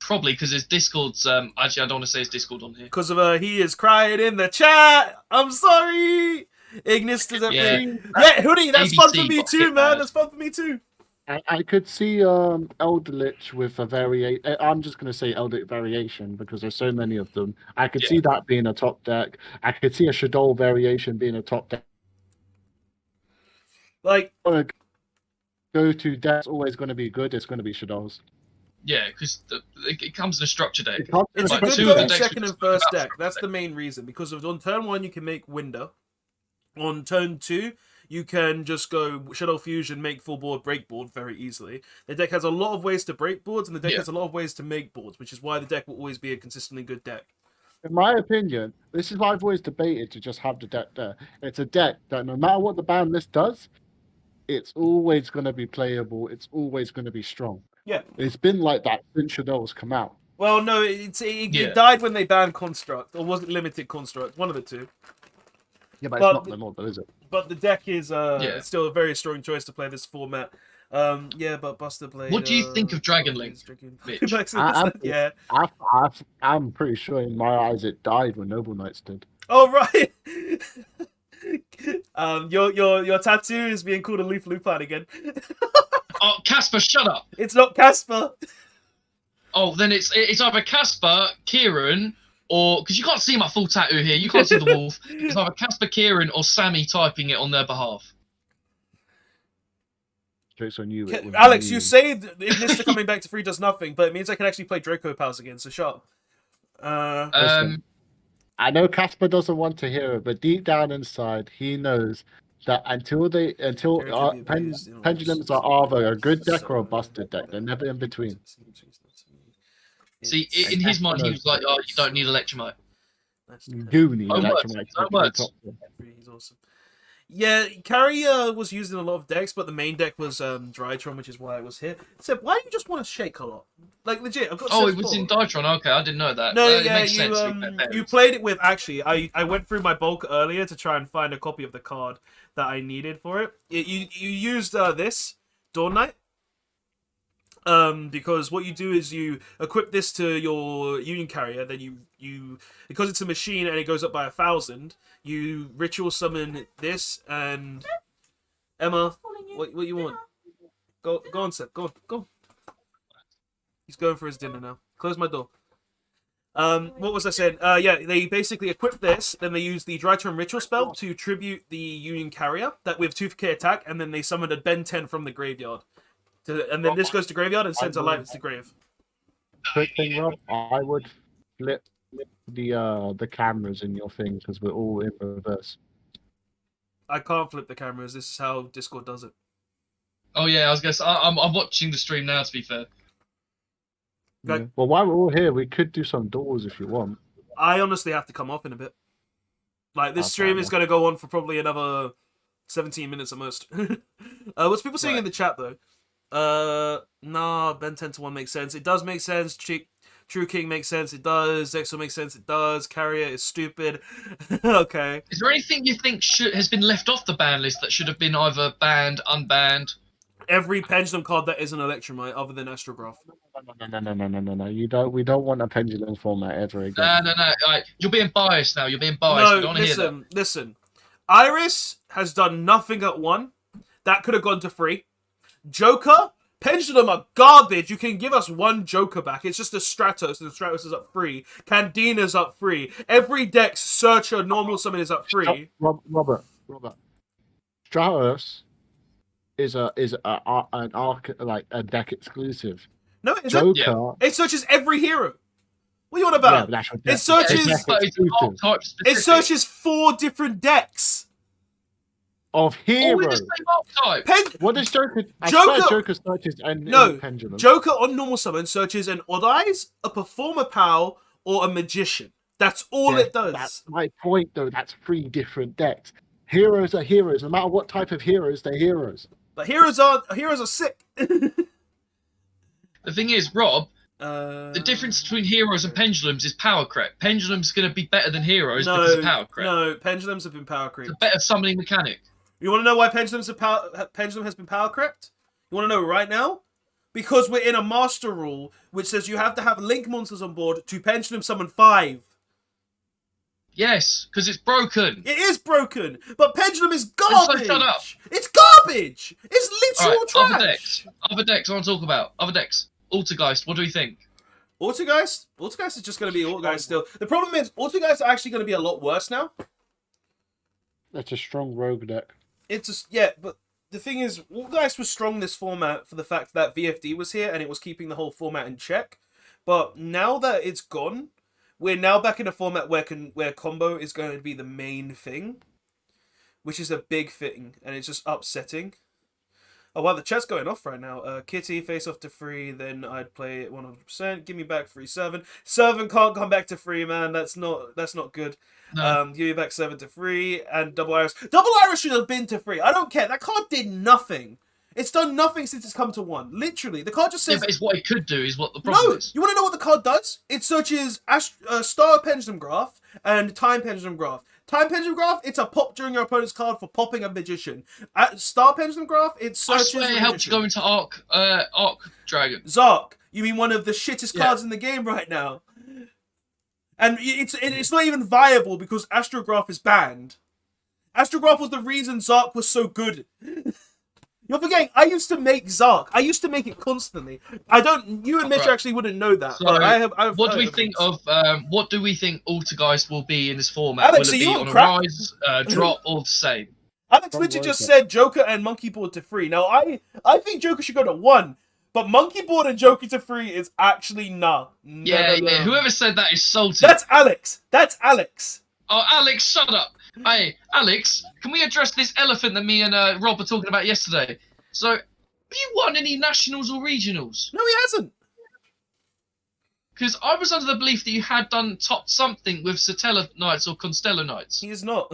S4: Probably because his Discord's actually I don't want to say his Discord on here
S1: because of he is crying in the chat. I'm sorry, Ignis does everything. Yeah, Hoodie, that's ABC fun for me too, man. That's fun for me too.
S3: I could see Eldritch with a variation. I'm just going to say Eldritch variation because there's so many of them. I could see that being a top deck. I could see a Shadow variation being a top deck.
S1: Like,
S3: go-to deck's always going to be good. It's going to be Shadows.
S4: Yeah, because it comes in a structure deck.
S1: It's like a good going second and first deck. That's the main reason. Because on turn 1, you can make Winder. On turn 2, you can just go Shadow Fusion, make full board, break board very easily. The deck has a lot of ways to break boards, and the deck has a lot of ways to make boards, which is why the deck will always be a consistently good deck.
S3: In my opinion, this is why I've always debated to just have the deck there. It's a deck that no matter what the ban list does, it's always going to be playable. It's always going to be strong.
S1: Yeah.
S3: It's been like that since Shadows come out.
S1: Well, no, it
S4: Yeah.
S1: died when they banned Construct, or was it limited Construct? One of the two.
S3: Yeah, but
S1: But-
S3: it's not the mod, though, is it?
S1: But the deck is
S4: Yeah.
S1: still a very strong choice to play this format. Yeah, but Buster Blade.
S4: What do you think of Dragon Link, Mitch?
S1: Yeah.
S3: I'm pretty sure in my eyes it died when Noble Knights did.
S1: Oh right. Your tattoo is being called a Leaf Lupine again.
S4: Oh, Casper, shut up!
S1: It's not Casper.
S4: Oh, then it's either Casper, Kieran, or because you can't see my full tattoo here, you can't see the wolf. It's either Casper, Kieran, or Sammy typing it on their behalf.
S3: Jokes on you. it was
S1: Alex,
S3: me.
S1: you say Ignister coming back to free does nothing, but it means I can actually play Draco Pals again. So shut up.
S3: Listen, I know Casper doesn't want to hear it, but deep down inside, he knows that until pendulums are either a good deck or a busted deck. They're never in between.
S4: See, in his mind, he was like, "Oh, you don't need Electromite."
S3: You do need
S4: Oh,
S3: Electromite.
S4: words. Oh, words.
S1: He's awesome. Yeah, Carrier was used in a lot of decks, but the main deck was Drytron, which is why it was here. So why do you just want to shake a lot? Like legit, I've got.
S4: Oh, it was in Dytron. Okay, I didn't know that.
S1: No,
S4: It
S1: yeah,
S4: makes sense.
S1: you played it with. Actually, I went through my bulk earlier to try and find a copy of the card that I needed for it. You used this Dawn Knight. Because what you do is you equip this to your Union Carrier, then you because it's a machine and it goes up by 1,000. You ritual summon this and Emma. What you want? Go on, Seth. Go on. He's going for his dinner now. Close my door. What was I saying? Yeah, they basically equip this, then they use the Drytron Ritual spell to tribute the Union Carrier that with 2k attack, and then they summon a Ben 10 from the graveyard. And then this goes to graveyard and sends a light to grave.
S3: Quick thing, Rob. I would flip the cameras in your thing because we're all in reverse.
S1: I can't flip the cameras. This is how Discord does it.
S4: Oh yeah, I was gonna say, I'm watching the stream now. To be fair.
S1: Okay.
S3: Yeah. Well, while we're all here, we could do some doors if you want.
S1: I honestly have to come off in a bit. Like this
S3: Okay,
S1: stream is
S3: yeah.
S1: going to go on for probably another 17 minutes at most. What's people saying in the chat though? Nah, Ben 10 to 1 makes sense. It does make sense. True King makes sense. It does. Exo makes sense. It does. Carrier is stupid. Okay.
S4: Is there anything you think has been left off the ban list that should have been either banned, unbanned?
S1: Every pendulum card that isn't Electromite other than Astrograph.
S3: No. We don't want a pendulum format ever again.
S4: No. Right. You're being biased now. You're being biased. We don't
S1: No,
S4: want to hear that.
S1: listen. Iris has done nothing at 1. That could have gone to 3. Joker, Pendulum are garbage. You can give us 1 Joker back. It's just a Stratos, and the Stratos is up 3. Candina's up 3. Every deck's Searcher, Normal Summon is up 3.
S3: Robert. Stratos is an arc like a deck exclusive.
S1: No, it
S3: Joker.
S1: isn't. It searches every hero. What are you on about?
S3: Yeah, that's what
S1: It searches.
S3: it's
S4: But it's archetype
S1: It
S4: specific.
S1: searches 4 different decks.
S3: of
S4: All in the
S3: heroes.
S4: same archetype.
S3: What does Joker? I
S1: Joker-
S3: swear Joker searches and
S1: No,
S3: pendulum.
S1: Joker on Normal Summon searches an Odd Eyes, a Performer Pal, or a Magician. That's all it does.
S3: That's my point, though. That's 3 different decks. Heroes are heroes, no matter what type of heroes. They're heroes.
S1: But heroes are sick.
S4: The thing is, Rob,
S1: The
S4: the difference between heroes and pendulums is power creep. Pendulum's going to be better than heroes because of power creep.
S1: No, pendulums have been power
S4: It's
S1: creeped.
S4: a better summoning mechanic.
S1: You want to know why pendulum has been power crept? You want to know right now? Because we're in a master rule which says you have to have link monsters on board to pendulum summon 5.
S4: Yes, because it's broken.
S1: It is broken, but pendulum is garbage.
S4: shut up.
S1: It's garbage. It's literal
S4: Alright,
S1: trash.
S4: other decks. Other decks I want to talk about. Other decks. Altergeist, what do we think?
S1: Autogeist is just going to be Autogeist still. The problem is Autogeist are actually going to be a lot worse now.
S3: That's a strong rogue deck.
S1: It's just, yeah, but the thing is, Autogeist was strong this format for the fact that VFD was here and it was keeping the whole format in check. But now that it's gone, we're now back in a format where combo is going to be the main thing, which is a big thing, and it's just upsetting. Oh wow, the chat's going off right now. Kitty, face off to free, then I'd play it 100%. Give me back free 7. 7 can't come back to free, man. That's not good.
S4: No.
S1: Give me back 7 to free, and Double Iris. Double Iris should have been to free. I don't care. That card did nothing. It's done nothing since it's come to 1. Literally, the card just
S4: Yeah,
S1: says.
S4: but it's what it could do is what the problem
S1: No,
S4: is.
S1: you want to know what the card does? It searches star pendulum graph and time pendulum graph. Time pendulum graph, it's a pop during your opponent's card for popping a magician. At star pendulum graph, it
S4: I
S1: searches.
S4: swear
S1: the
S4: it helps you
S1: magician.
S4: go into Arc Dragon.
S1: Zark, you mean one of the shittest
S4: Yeah.
S1: cards in the game right now? And it's not even viable because Astrograph is banned. Astrograph was the reason Zark was so good. You're forgetting, I used to make Zark. I used to make it constantly. You and Mitch
S4: Right.
S1: actually wouldn't know that.
S4: So,
S1: but I have
S4: what do
S1: heard
S4: we
S1: of
S4: think
S1: this.
S4: of what do we think Altergeist will be in this format?
S1: Alex,
S4: will
S1: are
S4: it
S1: you
S4: be
S1: on
S4: on a
S1: crack?
S4: rise, drop, or the same?
S1: Alex
S3: From
S1: literally just
S3: Rosa.
S1: said Joker and Monkey Board to 3. Now, I think Joker should go to 1, but Monkey Board and Joker to 3 is actually nah. No,
S4: Yeah,
S1: no, no.
S4: yeah. Whoever said that is salty.
S1: That's Alex. That's Alex.
S4: Oh, Alex, shut up. Hey, Alex, can we address this elephant that me and Rob were talking about yesterday? So, have you won any nationals or regionals?
S1: No, he hasn't.
S4: Because I was under the belief that you had done top something with Satella Knights or Constellar Knights.
S1: He is not.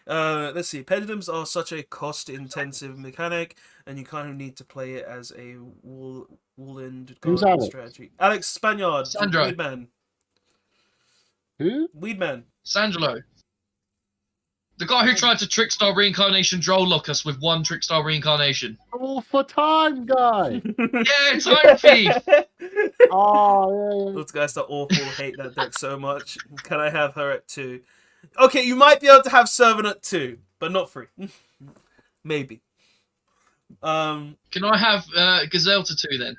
S1: Let's see. Pendulums are such a cost-intensive mechanic, and you kind of need to play it as a wool-end
S3: Who's
S1: guard
S3: Alex?
S1: strategy. Alex Spaniard.
S4: Sandro.
S1: Weedman.
S3: Who?
S1: Weedman.
S4: Sangelo. The guy who tried to Trickstar Reincarnation Droll lock us with one Trickstar Reincarnation.
S3: Oh, for time guy.
S4: Yeah, Time Thief!
S3: Oh, yeah.
S1: Those guys are awful. Hate that deck so much. Can I have her at 2? Okay, you might be able to have Servant at 2, but not 3. Maybe.
S4: Can I have Gazelle to 2 then?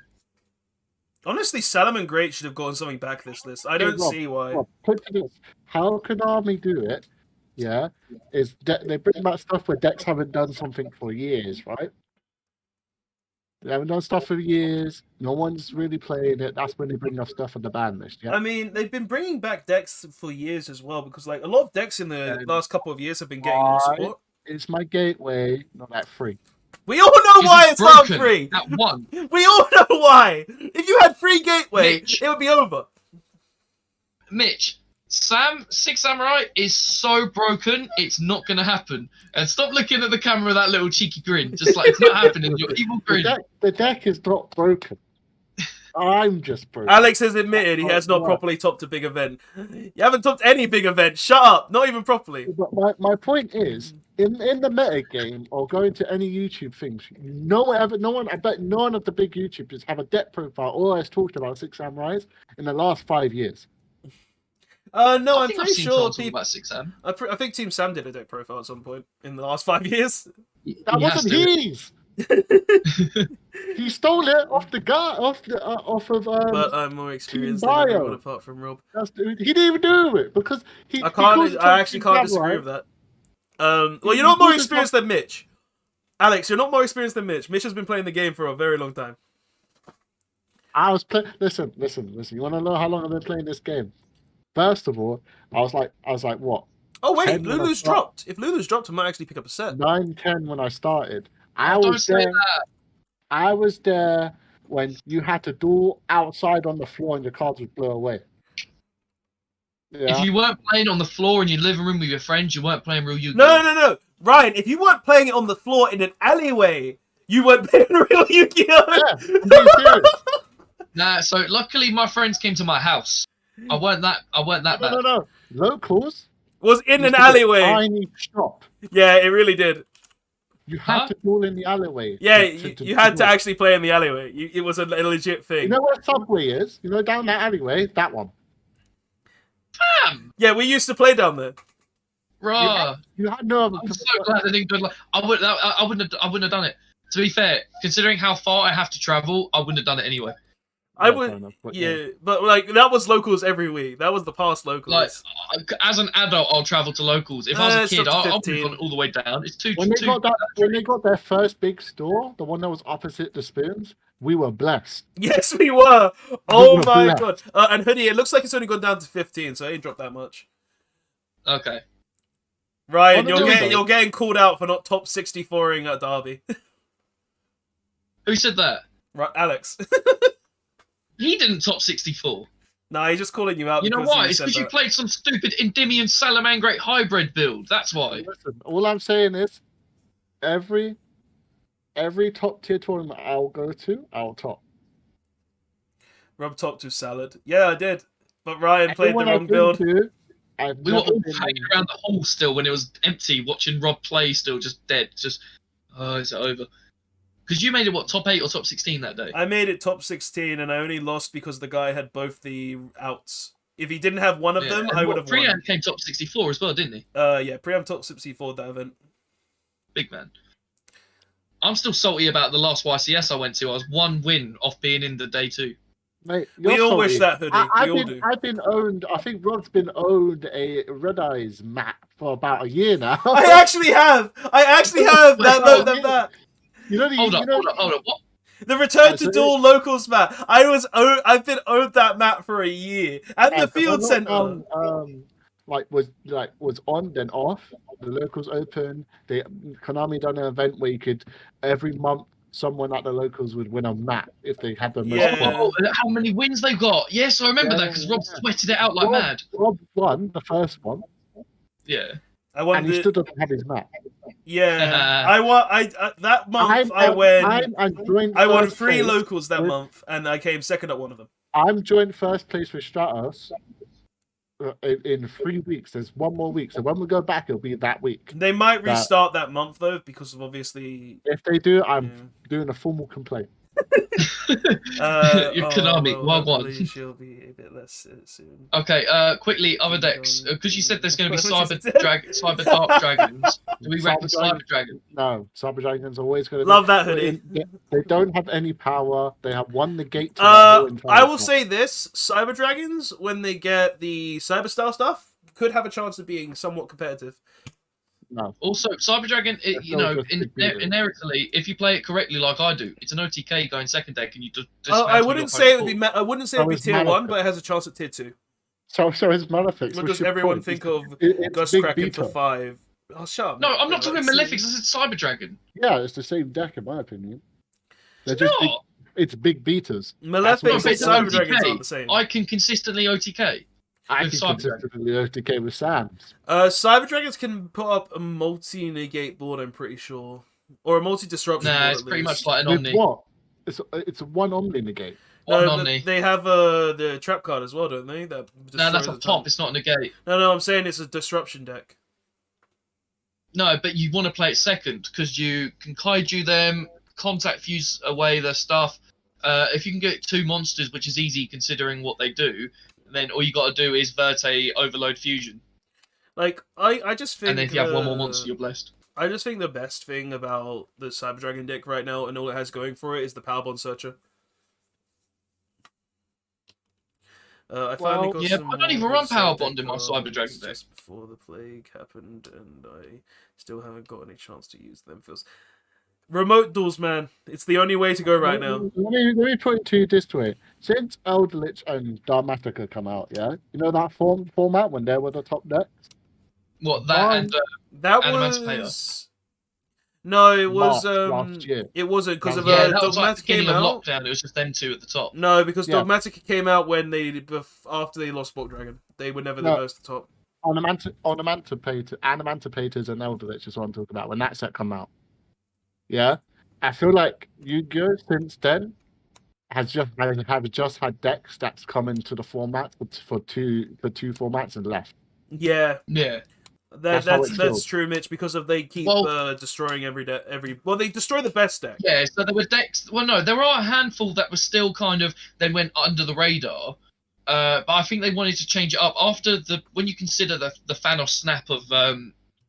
S1: Honestly, Salomon Great should have gotten something back this list. I don't
S3: Rob,
S1: see why.
S3: Well, put to this. How can Army do it? Yeah, is they bring back stuff where decks haven't done something for years, right? They haven't done stuff for years. No one's really playing it. That's when they bring up stuff on the ban list. Yeah,
S1: I mean, they've been bringing back decks for years as well, because like a lot of decks in the
S3: Yeah.
S1: last couple of years have been getting more
S3: Why?
S1: support.
S3: it's my gateway, not that free.
S1: We all know why it's not
S4: broken
S1: free.
S4: at 1.
S1: We all know why. If you had free gateway,
S4: Mitch.
S1: it would be over.
S4: Mitch, Six Samurai is so broken, it's not going to happen. And stop looking at the camera with that little cheeky grin. Just like, it's not happening. Your evil grin.
S3: The deck is not broken. I'm just broken.
S1: Alex has admitted he has not properly topped a big event. You haven't topped any big event. Shut up. Not even properly.
S3: But my point is, in the meta game or going to any YouTube things, I bet none of the big YouTubers have a deck profile or has talked about Six Samurais in the last 5 years.
S1: No,
S4: I
S1: I'm
S4: think I've
S1: pretty
S4: seen
S1: sure
S4: someone talk
S1: people.
S4: about Six Sam.
S1: I think Team Sam did a deck profile at some point in the last 5 years.
S3: That
S4: He has
S3: wasn't
S4: to.
S3: his. He stole it off of
S1: But I'm more experienced than
S3: Bio.
S1: everyone apart from Rob.
S3: he didn't even do it because he.
S1: I actually can't disagree with that. Well, you're not more experienced than Mitch. Alex, you're not more experienced than Mitch. Mitch has been playing the game for a very long time.
S3: I was playing. Listen. You want to know how long I've been playing this game? First of all, I was like, what?
S1: Oh wait,
S3: 10 when I
S1: Lulu's
S3: start-
S1: dropped. If Lulu's dropped, I might actually pick up a set.
S3: 9, 10 when I started. I
S4: Don't
S3: was
S4: say
S3: there.
S4: that.
S3: I was there when you had to duel outside on the floor and your cards would blow away. Yeah.
S4: If you weren't playing on the floor in your living room with your friends, you weren't playing real Yu-Gi-Oh!
S1: No. Ryan, if you weren't playing it on the floor in an alleyway, you weren't playing real Yu-Gi-Oh!
S3: Yeah, I'm being serious.
S4: Nah, so luckily my friends came to my house. I weren't that bad.
S3: No. Locals.
S1: Was in an
S3: used to be a
S1: alleyway.
S3: Tiny shop.
S1: Yeah, it really did.
S3: You had
S4: Huh?
S3: to duel in the alleyway.
S1: Yeah,
S3: to
S1: you had to
S3: duel.
S1: actually play in the alleyway. It was a legit
S3: You
S1: thing.
S3: know where Subway is? You know down that alleyway? That one.
S4: Damn!
S1: Yeah, we used to play down there.
S4: Bruh.
S3: You had no other.
S4: I'm so glad I didn't go. I wouldn't have done it. To be fair, considering how far I have to travel, I wouldn't have done it anyway.
S1: I
S3: Yeah,
S1: would,
S3: fair enough, but
S1: yeah, but like that was locals every week. That was the past locals.
S4: Like, as an adult, I'll travel to locals. If I was
S1: It's
S4: a kid,
S1: up to
S4: I'll be
S1: 15.
S4: gone all the way down. It's too.
S3: When they got their first big store, the one that was opposite the spoons, we were blessed.
S1: Yes, we were. Oh
S3: were
S1: my
S3: blessed.
S1: god! And Hoodie, it looks like it's only gone down to 15, so it ain't dropped that much.
S4: Okay.
S1: Ryan,
S3: Oh, no,
S1: you're getting called out for not top 64ing at Derby.
S4: Who said that?
S1: Right, Alex.
S4: He didn't top 64.
S1: Nah, he's just calling you out.
S4: You know
S1: because
S4: why?
S1: you
S4: It's
S1: said
S4: because you
S1: that.
S4: played some stupid Endymion Salamangreat hybrid build. That's why.
S3: Listen, all I'm saying is, every top tier tournament I'll go to, I'll top.
S1: Rob top to salad. Yeah, I did. But Ryan played the
S3: Everyone
S1: wrong
S3: I've been
S1: build.
S3: to, I've
S4: We were
S3: never
S4: all
S3: been
S4: hanging
S3: in.
S4: around the hall still when it was empty, watching Rob play still, just dead. Just, oh, is it over? Because you made it, what, top 8 or top 16 that day?
S1: I made it top 16 and I only lost because the guy had both the outs. If he didn't have one of them,
S4: And
S1: I would have won.
S4: Priyan came top 64 as well, didn't he?
S1: Yeah, Priam top 64 that event.
S4: Big man. I'm still salty about the last YCS I went to. I was 1 win off being in the day 2.
S3: Mate,
S1: We
S3: you're
S1: all wish
S3: salty.
S1: that hoodie.
S3: I've
S1: We all
S3: been,
S1: do.
S3: I've been owned. I think Rod's been owned a Red Eyes map for about a year now.
S1: I actually have that.
S3: You know,
S4: Hold up. What?
S1: The return to
S3: so-
S1: dual locals map. I've been owed that map for a year. And the field
S3: when
S1: center.
S3: lockdown, was on then off. The locals open. Konami done an event where you could every month someone at the locals would win a map if they had the most
S1: Yeah.
S3: points.
S4: Oh, how many wins they've got? Yes, I remember that because Rob sweated it out like mad.
S3: Rob won the first one,
S4: Yeah.
S1: I won
S3: and he still doesn't have his map.
S1: Yeah. I won that month I won 3 locals that month and I came second at one of them.
S3: I'm joined first place with Stratos in 3 weeks. There's 1 more week. So when we go back, it'll be that week.
S1: They might restart that month though, because of obviously.
S3: If they do, I'm doing a formal complaint.
S4: You're Konami,
S1: hopefully she'll be a bit less soon.
S4: Okay, quickly, other decks. Because you said there's going to be Cyber Dark Dragons. Do we reckon Cyber Dragon?
S3: No, Cyber Dragons are always going to
S1: Love that hoodie.
S3: They don't have any power. They have won the gate to that whole entire
S1: I will
S3: thing.
S1: say this: Cyber Dragons, when they get the Cyber Star stuff, could have a chance of being somewhat competitive.
S3: No.
S4: Also, Cyber Dragon, inherently, if you play it correctly, like I do, it's an OTK going second deck, and you just.
S1: I wouldn't say it would be. I wouldn't say it would be
S3: it's
S1: tier 1,
S3: Malefic.
S1: but it has a chance at tier 2.
S3: So it's Malefics.
S1: What does everyone think of Ghost Kraken for 5? Oh, shut up.
S4: No, I'm not talking Malefics. This is Cyber Dragon.
S3: Yeah, it's the same deck in my opinion. They're
S4: It's
S3: just big,
S4: not.
S3: it's big beaters.
S1: Malefics
S4: No,
S1: and
S4: but it's
S1: Cyber
S4: OTK.
S1: Dragons aren't the same.
S4: I can consistently OTK.
S3: I
S4: With
S3: can
S4: Cyber Dragon.
S3: consistently OTK with Sam's.
S1: Cyber Dragons can put up a multi-negate board, I'm pretty sure. Or a multi-disruption board,
S4: Nah,
S1: at
S4: it's pretty
S1: least.
S4: much like an
S3: With
S4: Omni.
S3: what? It's a one Omni negate.
S4: One
S1: No,
S4: Omni.
S1: they have the trap card as well, don't they? That
S4: No, that's
S1: destroys
S4: a
S1: the
S4: top.
S1: time.
S4: It's not a negate.
S1: No, I'm saying it's a disruption deck.
S4: No, but you want to play it second because you can kaiju them, contact fuse away their stuff. If you can get 2 monsters, which is easy considering what they do, then all you got to do is Verte Overload Fusion.
S1: Like, I just think...
S4: And then if you have 1 more monster, you're blessed.
S1: I just think the best thing about the Cyber Dragon deck right now and all it has going for it is the Powerbond Searcher. I finally got
S4: yeah,
S1: some
S4: I don't even
S1: more
S4: run
S1: good
S4: Powerbond
S1: side
S4: in my
S1: deck
S4: Cyber Dragon
S1: cards
S4: deck.
S1: just before the plague happened, and I still haven't got any chance to use them. Feels remote duels, man. It's the only way to go right now.
S3: Let me put it to you this way: since Eldritch and Dharmatica come out, yeah, you know that format when they were the top decks.
S4: What, that and
S1: That
S4: Emancipator.
S1: was no, it was
S3: last year.
S1: it wasn't because of
S4: yeah, that was like
S1: Dogmatic
S4: the beginning
S1: came
S4: of
S1: out.
S4: lockdown. It was just them 2 at the top.
S1: No, because
S3: Yeah.
S1: Dogmatic came out when after they lost Bulk Dragon. They were never the
S3: No.
S1: most at the top.
S3: Animantipators and Eldritch is what I'm talking about when that set come out. Yeah, I feel like Yu-Gi-Oh since then has just had decks that's come into the format for two formats and left.
S1: Yeah,
S4: Yeah.
S3: That's how it
S1: that's
S3: feels.
S1: true, Mitch. Because of they keep
S4: Well-
S1: destroying every they destroy the best deck.
S4: Yeah, so there were decks. Well, no, there are a handful that were still kind of then went under the radar. But I think they wanted to change it up after when you consider the Thanos snap of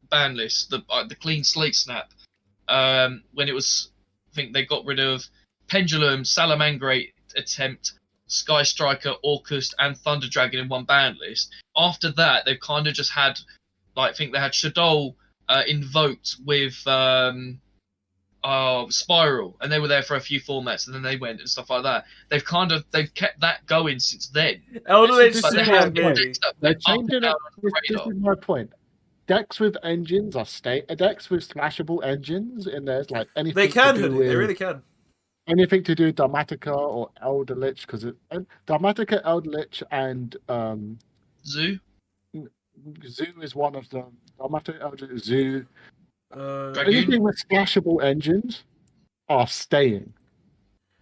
S4: Banlist, the clean slate snap. When it was, I think they got rid of Pendulum, Salamangrate Attempt, Sky Striker, Orcust, and Thunder Dragon in one ban list. After that, they've kind of just had, like, I think they had Shadow invoked with Spiral, and they were there for a few formats, and then they went and stuff like that. They've kept that going since then.
S1: Eldritch
S3: This
S4: But
S3: is
S4: they
S1: Super
S3: my
S4: have
S3: point.
S1: maybe.
S3: They're
S4: up and
S3: changing
S4: down
S3: it.
S4: on the
S3: This
S4: radar.
S3: is my point. Decks with engines are decks with slashable engines, and there's like anything
S1: They can
S3: to
S1: hood
S3: do
S1: it.
S3: with
S1: They really can.
S3: anything to do with Dharmatica or Eldritch, because Dharmatica, Eldritch, and
S4: Zoo.
S3: Zoo is one of them. Dharmatica, Eldritch, Zoo.
S4: Dragoon?
S3: Anything with splashable engines are staying.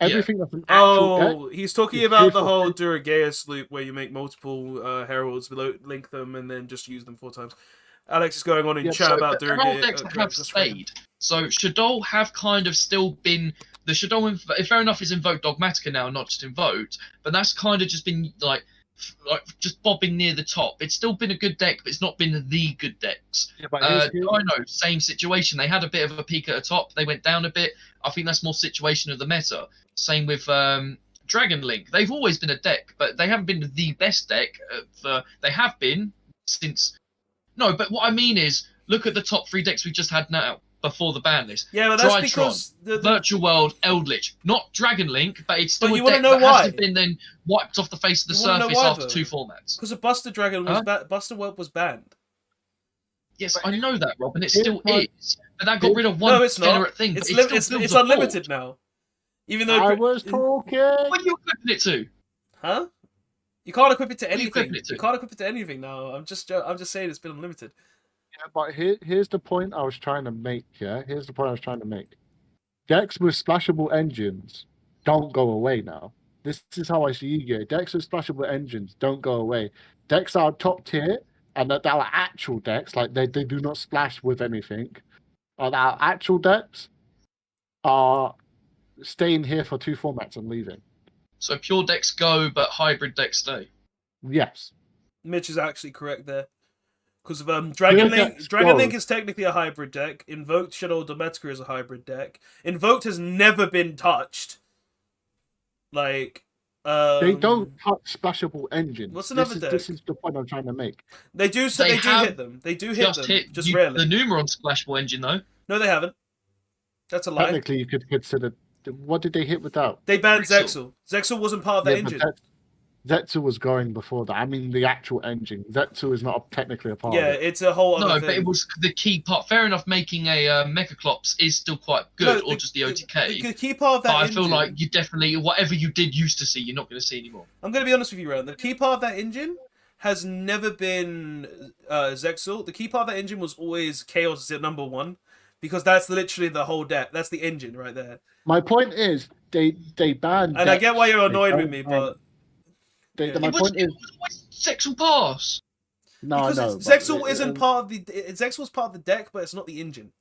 S4: Yeah.
S3: Everything that's an actual deck.
S1: Oh, he's talking
S3: is
S1: about
S3: here
S1: the
S3: for
S1: whole
S3: free.
S1: Durageus loop where you make multiple heralds, link them, and then just use them 4 times. Alex is going on in
S3: Yeah,
S1: chat
S4: So
S1: about
S4: there are decks that have
S1: Durageus Dragon.
S4: stayed. So Shadol have kind of still been the Shadol. Fair enough, is invoked Dogmatica now, not just invoked. But that's kind of just been like just bobbing near the top. It's still been a good deck, but it's not been the good decks.
S3: Yeah, but
S4: I know, same situation. They had a bit of a peak at the top. They went down a bit. I think that's more situation of the meta. Same with Dragon Link. They've always been a deck, but they haven't been the best deck. They have been since. No, but what I mean is, look at the top 3 decks we just had now before the ban list.
S1: Yeah, but that's
S4: Drytron,
S1: because
S4: Virtual World, Eldritch, not Dragon Link, but it's still
S1: But
S4: a
S1: you wanna
S4: deck
S1: know
S4: that
S1: why?
S4: hasn't been then wiped off the face of the
S1: You wanna know
S4: surface
S1: why,
S4: after
S1: though?
S4: 2 formats.
S1: because the Buster Dragon was
S4: Huh?
S1: Buster World was banned.
S4: Yes,
S3: But
S4: I know that, Rob, and it
S3: here's
S4: still
S3: my-
S4: is. But that got rid of one
S1: No, it's not.
S4: degenerate thing.
S1: It's
S4: but it still builds
S1: it's
S4: a
S1: unlimited
S4: board.
S1: now. Even though
S3: I was talking.
S4: What are you equipping it to?
S1: huh? You can't equip it to
S4: What are you
S1: anything.
S4: equipping it to?
S1: You can't equip it to anything now. I'm just saying it's been unlimited.
S3: Yeah, but here's the point I was trying to make. Yeah, here's the point I was trying to make. Decks with splashable engines don't go away now. This is how I see Yu-Gi-Oh! Decks with splashable engines don't go away. Decks are top tier, and that are actual decks, like they do not splash with anything. And our actual decks are staying here for 2 formats and leaving.
S4: So pure decks go, but hybrid decks stay.
S3: Yes.
S1: Mitch is actually correct there. Because of Dragon Link,
S3: decks
S1: Dragon
S3: go.
S1: Link is technically a hybrid deck. Invoked Shadow Dometica is a hybrid deck. Invoked has never been touched. Like,
S3: They don't touch splashable engines.
S1: What's another
S3: This
S1: deck?
S3: is the point I'm trying to make.
S1: They do. So
S4: They
S1: they do
S4: have
S1: hit them. They do hit
S4: Just
S1: them.
S4: hit
S1: Just rarely.
S4: the Numeron splashable engine though.
S1: No, they haven't. That's a lie.
S3: Technically, you could consider. What did they hit without?
S1: They banned
S4: Zexal.
S1: Zexal. Zexal wasn't part of the
S3: Yeah, but
S1: engine.
S3: Zetsu was going before that. I mean, the actual engine. Zetsu is not technically a part
S1: Yeah,
S3: of it.
S1: it's a whole other
S4: No,
S1: thing.
S4: but it was the key part. Fair enough, making a Mechaclops is still quite good, or just the OTK.
S1: The key part of that
S4: But I
S1: engine,
S4: feel like you definitely, whatever you did used to see, you're not going to see anymore.
S1: I'm going to be honest with you, Ron. The key part of that engine has never been Zexal. The key part of that engine was always Chaos at number 1. Because that's literally the whole deck. That's the engine right there.
S3: My point is, they banned.
S1: And I get why you're
S3: They
S1: annoyed with
S3: don't
S1: me,
S3: ban-
S1: but...
S3: They,
S1: Yeah.
S3: my
S4: It was
S3: point is,
S4: always Sexual Pass.
S3: no,
S1: because
S3: no.
S1: Zexal isn't part of the... Zexal's part of the deck, but it's not the engine.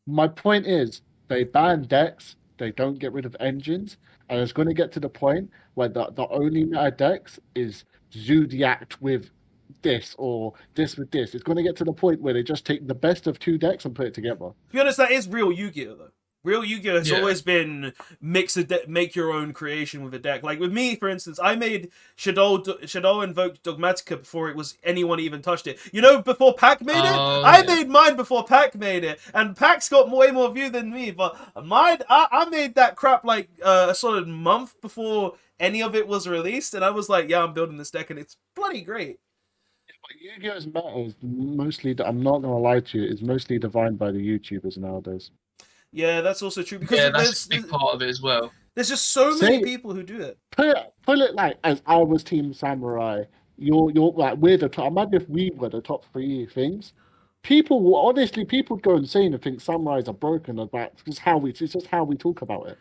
S3: My point is, they ban decks. They don't get rid of engines, and it's going to get to the point where the only meta decks is Zodiac with this or this with this. It's going to get to the point where they just take the best of 2 decks and put it together.
S1: To be honest, that is real Yu-Gi-Oh! Though. Real Yu-Gi-Oh! Has
S4: Yeah.
S1: always been make your own creation with a deck. Like with me, for instance, I made Shadow Invoked Dogmatica before it was anyone even touched it. You know, before Pac made it,
S4: Oh,
S1: I
S4: yeah.
S1: made mine before Pac made it, and Pac's got way more view than me. But mine, I made that crap like a solid month before any of it was released, and I was like, yeah, I'm building this deck, and it's bloody great.
S3: Yu-Gi-Oh's meta is mostly, I'm not going to lie to you, is mostly defined by the YouTubers nowadays.
S1: Yeah, that's also true because
S4: Yeah, that's a big part of it as well.
S1: there's just so many
S3: Say-
S1: people who do it.
S3: Put it like, as I was Team Samurai, you're like, we're the top. Imagine if we were the top 3 things. People will honestly, people would go insane and think samurais are broken. About it's just how we talk about it.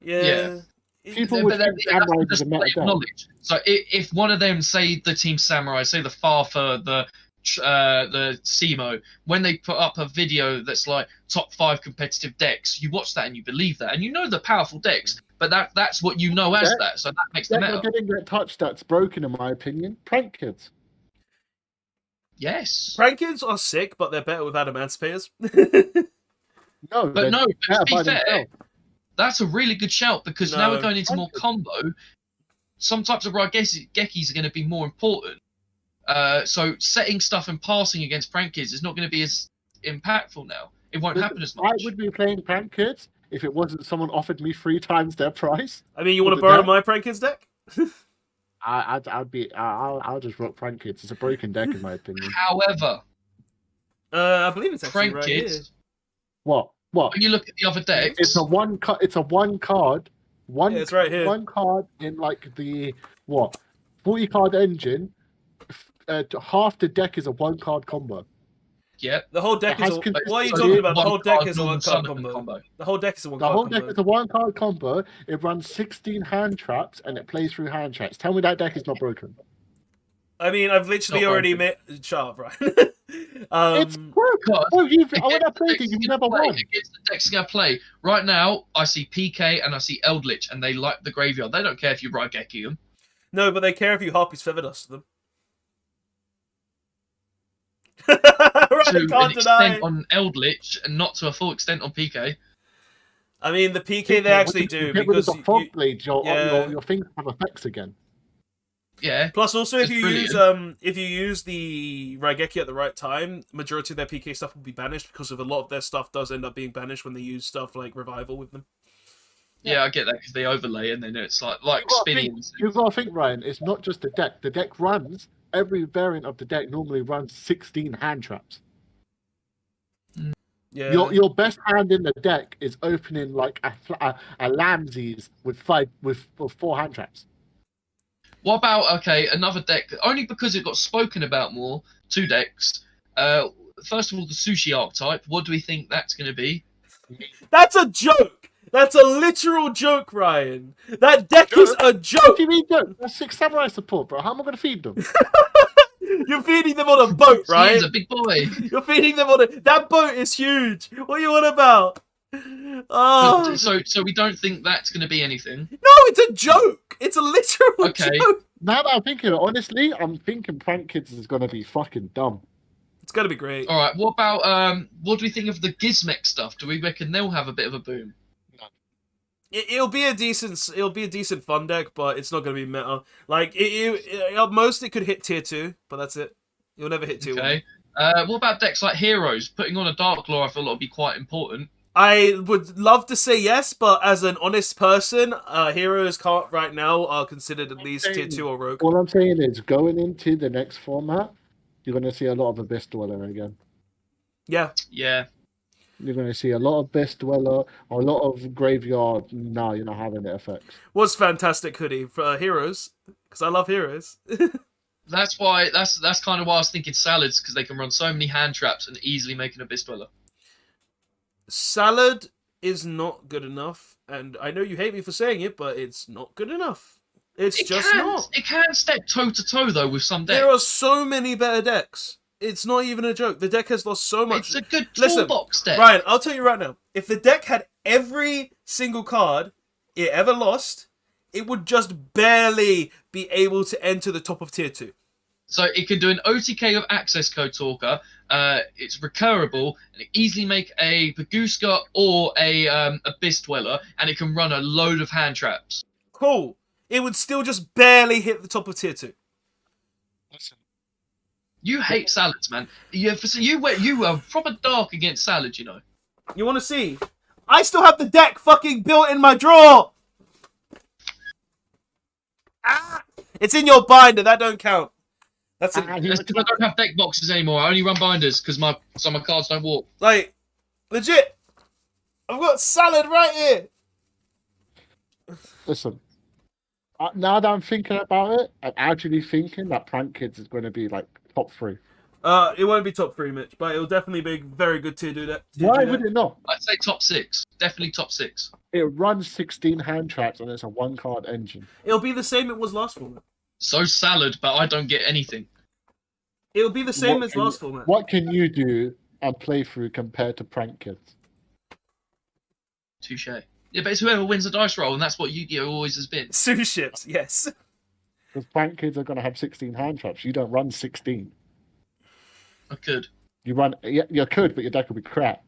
S1: Yeah.
S3: People would
S4: But
S3: think
S4: that's
S3: samurai is
S4: just
S3: a meta
S4: play of
S3: deck.
S4: knowledge. So if one of them, say the Team Samurai, say the Farfa, the SEMO, when they put up a video that's like top 5 competitive decks, you watch that and you believe that, and you know the powerful decks, but that's what you know as
S3: Yeah.
S4: that, so that makes the
S3: Deck
S4: meta.
S3: that didn't get touched, that's broken in my opinion. Prank kids.
S4: Yes.
S1: Prank kids are sick, but they're better with adamantispayers.
S3: No,
S4: But
S3: they're
S4: no,
S3: better
S4: to be
S3: by
S4: fair,
S3: themselves.
S4: that's a really good shout, because now
S1: No.
S4: we're going into more combo. Some types of Raigekis are going to be more important. So setting stuff and passing against prank kids is not going to be as impactful now. It won't happen as
S3: I
S4: much.
S3: would be playing prank kids if it wasn't someone offered me 3 times their price.
S1: I mean, you want to
S3: With the
S1: borrow
S3: deck?
S1: my prank kids deck?
S3: I'll just rock prank kids. It's a broken deck in my opinion.
S4: However,
S1: I believe it's actually
S4: prank
S1: right
S4: kids,
S3: What?
S4: when you look at the other decks,
S3: It's a one card. It's a one card.
S1: Yeah, it's right here.
S3: One card in like the 40 card engine. Half the deck is a 1 card combo.
S4: Yeah.
S1: The whole deck
S3: It
S1: is
S3: has
S1: a.
S3: consistency.
S1: What are you talking about? The
S4: One
S1: whole deck
S4: card
S1: is a
S4: normal
S1: 1-card
S4: summon
S1: combo. The whole deck is a
S3: The
S1: 1-card
S3: whole deck
S1: combo.
S3: is a 1-card combo. It runs 16 hand traps and it plays through hand traps. Tell me that deck is not broken.
S1: I mean, I've literally
S4: Not
S1: already
S4: broken.
S1: made. Shut up, right?
S3: It's broken.
S4: God.
S3: Oh, when I
S4: Against the
S3: played
S4: decks
S3: it, you've
S4: you're
S3: never
S4: gonna play,
S3: won.
S4: against the decks you're gonna play. Right now, I see PK and I see Eldritch, and they like the graveyard. They don't care if you Raigeki them.
S1: No, but they care if you Harpy's Feather Dust them.
S4: To
S1: Right,
S4: an
S1: can't deny.
S4: extent on Eldritch and not to a full extent on PK.
S1: I mean, the PK they actually do
S3: Get rid of
S1: because
S3: the fog blades.
S1: yeah.
S3: Your things have effects again.
S4: Yeah.
S1: Plus, also if
S4: It's
S1: you
S4: brilliant.
S1: use the Raigeki at the right time, majority of their PK stuff will be banished because of a lot of their stuff does end up being banished when they use stuff like Revival with them.
S4: Yeah, I get that because they overlay and then it's like spinning.
S3: You've got to think, Ryan. It's not just the deck. The deck runs. Every variant of the deck normally runs 16 hand traps.
S1: Yeah.
S3: Your best hand in the deck is opening like a Lamses with 4 hand traps.
S4: What about another deck? Only because it got spoken about more. 2 decks. First of all, the sushi archetype. What do we think that's going to be?
S1: That's a joke. That's a literal joke, Ryan. That deck is a
S3: What
S1: joke.
S3: do you mean, joke? That's 6 samurai support, bro. How am I going to feed them?
S1: You're feeding them on a boat, right?
S4: He's a big boy.
S1: You're feeding them on a. That boat is huge. What are you on about? Oh.
S4: So we don't think that's going to be anything.
S1: No, it's a joke. It's a literal
S4: Okay.
S1: joke.
S3: Now that I'm thinking, honestly, I'm thinking Prank Kids is going to be fucking dumb.
S1: It's gonna be great.
S4: All right. What about what do we think of the Gizmek stuff? Do we reckon they'll have a bit of a boom?
S1: It'll be a decent fun deck, but it's not gonna be meta. Like at most it could hit tier 2, but that's it. You'll never hit tier 1.
S4: Okay. What about decks like Heroes? Putting on a Dark Lore, I feel like would be quite important.
S1: I would love to say yes, but as an honest person, heroes can't right now are considered at least tier 2 or rogue.
S3: All I'm saying is, going into the next format, you're going to see a lot of Abyss Dweller again.
S1: Yeah.
S4: Yeah.
S3: You're going to see a lot of Abyss Dweller, a lot of Graveyard. No, you're not having the effects.
S1: Was fantastic hoodie for heroes, because I love heroes.
S4: That's why. That's kind of why I was thinking Salads, because they can run so many hand traps and easily make an Abyss Dweller.
S1: Salad is not good enough, and I know you hate me for saying it, but it's not good enough. It's just not.
S4: It can step toe to toe though with some decks.
S1: There are so many better decks. It's not even a joke. The deck has lost so much.
S4: It's a good
S1: Listen,
S4: toolbox deck.
S1: Ryan, I'll tell you right now. If the deck had every single card it ever lost, it would just barely be able to enter the top of tier 2.
S4: So it can do an OTK of Access Code Talker. It's recurable, and it easily make a Baguska or a Abyss Dweller, and it can run a load of hand traps.
S1: Cool. It would still just barely hit the top of tier 2.
S4: You hate Salads, man. You are proper dark against Salads, you know.
S1: You want to see? I still have the deck fucking built in my drawer. Ah! It's in your binder. That don't count. That's it.
S4: That's because I don't have deck boxes anymore. I only run binders because my cards don't walk.
S1: Like, legit. I've got Salad right here.
S3: Listen, now that I'm thinking about it, I'm actually thinking that Prank Kids is going to be like top 3.
S1: It won't be top 3, Mitch, but it'll definitely be a very good tier 2 deck.
S3: Why would it not?
S4: I'd say top 6. Definitely top 6.
S3: It runs 16 hand traps and it's a 1-card engine.
S1: It'll be the same it was last format.
S4: So Salad, but I don't get anything.
S1: It'll be the same
S3: What
S1: as
S3: can
S1: last
S3: you-
S1: format.
S3: What can you do and play through compared to Prank Kids?
S4: Touche. Yeah, but it's whoever wins the dice roll, and that's what Yu-Gi-Oh! Always has been.
S1: Sue ships, yes.
S3: Because Prank Kids are going to have 16 hand traps. You don't run 16.
S4: I could.
S3: You run, yeah, you could, but your deck will be crap.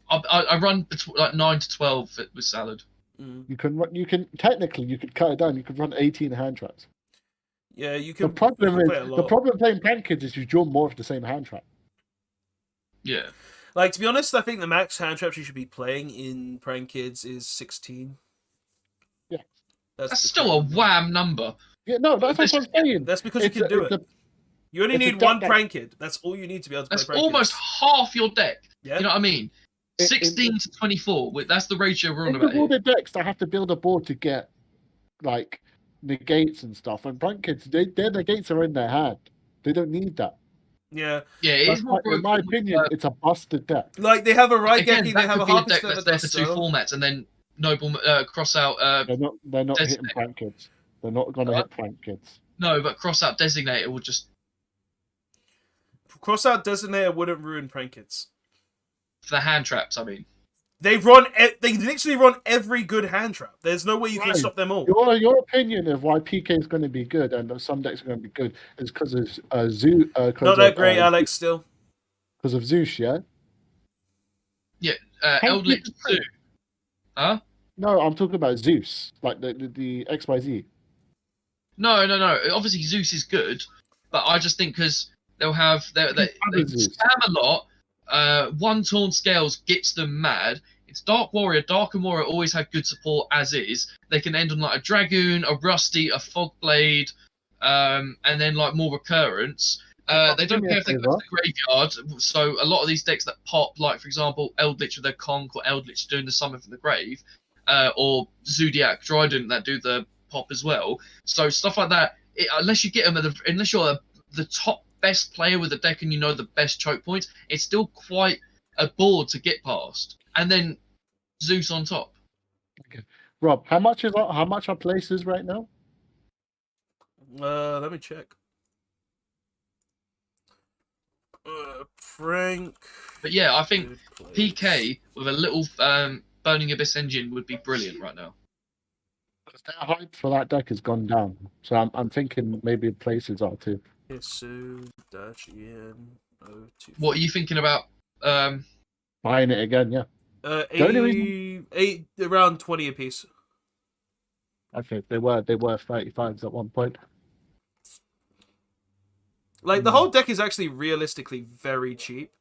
S4: I run like 9 to 12 with Salad.
S3: You can technically you could cut it down. You could run 18 hand traps.
S1: Yeah, you can.
S3: The problem
S1: you can play a
S3: is the
S1: lot.
S3: problem playing Prank Kids is you draw more of the same hand trap.
S4: Yeah.
S1: Like, to be honest, I think the max hand traps you should be playing in Prank Kids is 16.
S3: Yeah.
S4: That's still a wham number.
S3: Yeah, no, that's what I'm saying.
S1: That's because you can do it. You only
S3: it's a
S1: need one
S3: deck-
S1: Prank Kid. That's all you need to be able to
S4: That's
S1: play Prank
S4: almost
S1: Kids.
S4: half your deck.
S1: Yeah.
S4: You know what I mean?
S3: It-
S4: 16 to 24. That's the ratio we're on
S3: Think
S4: about
S3: of all
S4: here.
S3: the decks that have to build a board to get like negates and stuff. And Prank Kids, their negates are in their hand. They don't need that.
S1: Yeah.
S4: Yeah, it
S3: That's
S4: is more
S3: in my
S4: broken.
S3: opinion, it's a busted deck.
S1: Like, they have a right
S4: Again,
S1: Geki, they
S4: that
S1: have
S4: could
S1: a
S4: be a
S1: Harpist
S4: deck
S1: that
S4: that's there
S1: does
S4: for 2
S1: so.
S4: formats, and then Noble cross out
S3: They're not hitting
S4: Designate.
S3: prank kids. They're not gonna hit prank kids.
S4: No, but cross out Designator will just
S1: Cross out Designator wouldn't ruin Prank Kids.
S4: for the hand traps. I mean,
S1: They literally run every good hand trap. There's no way you can
S3: Right.
S1: stop them all.
S3: Your opinion of why PK is going to be good and some decks are going to be good is because of Zoo.
S1: Not that great, Alex, still.
S3: Because of Zeus, yeah. Can't
S4: Eldritch
S3: keep it
S4: 2.
S3: straight.
S4: Huh?
S3: No, I'm talking about Zeus, like the XYZ.
S4: No. Obviously, Zeus is good, but I just think because they'll have they
S3: Zeus.
S4: spam a lot. One Taunt Scales gets them mad. It's Dark Warrior. Dark and Warrior always had good support as is. They can end on like a Dragoon, a Rusty, a Fogblade, and then like more recurrence. They don't care if they go to the graveyard. So a lot of these decks that pop, like for example, Eldritch with their Conch or Eldritch doing the summon from the grave, or Zodiac Trident that do the pop as well. So stuff like that. Unless you get them, unless you're the top best player with the deck and you know the best choke points, it's still quite a board to get past. And then Zeus on top.
S3: Okay. Rob, how much are places right now?
S1: Let me check. Prank.
S4: But yeah, I think
S1: good plays.
S4: PK with a little Burning Abyss engine would be brilliant right now.
S3: Because their hype for that deck has gone down. So I'm thinking maybe places are too.
S1: Hisu, Dachian, O2.
S4: What are you thinking about?
S3: Buying it again, yeah. The only
S1: Eight around 20 apiece.
S3: Okay, they were 35s at one point.
S1: Like, the whole deck is actually realistically very cheap.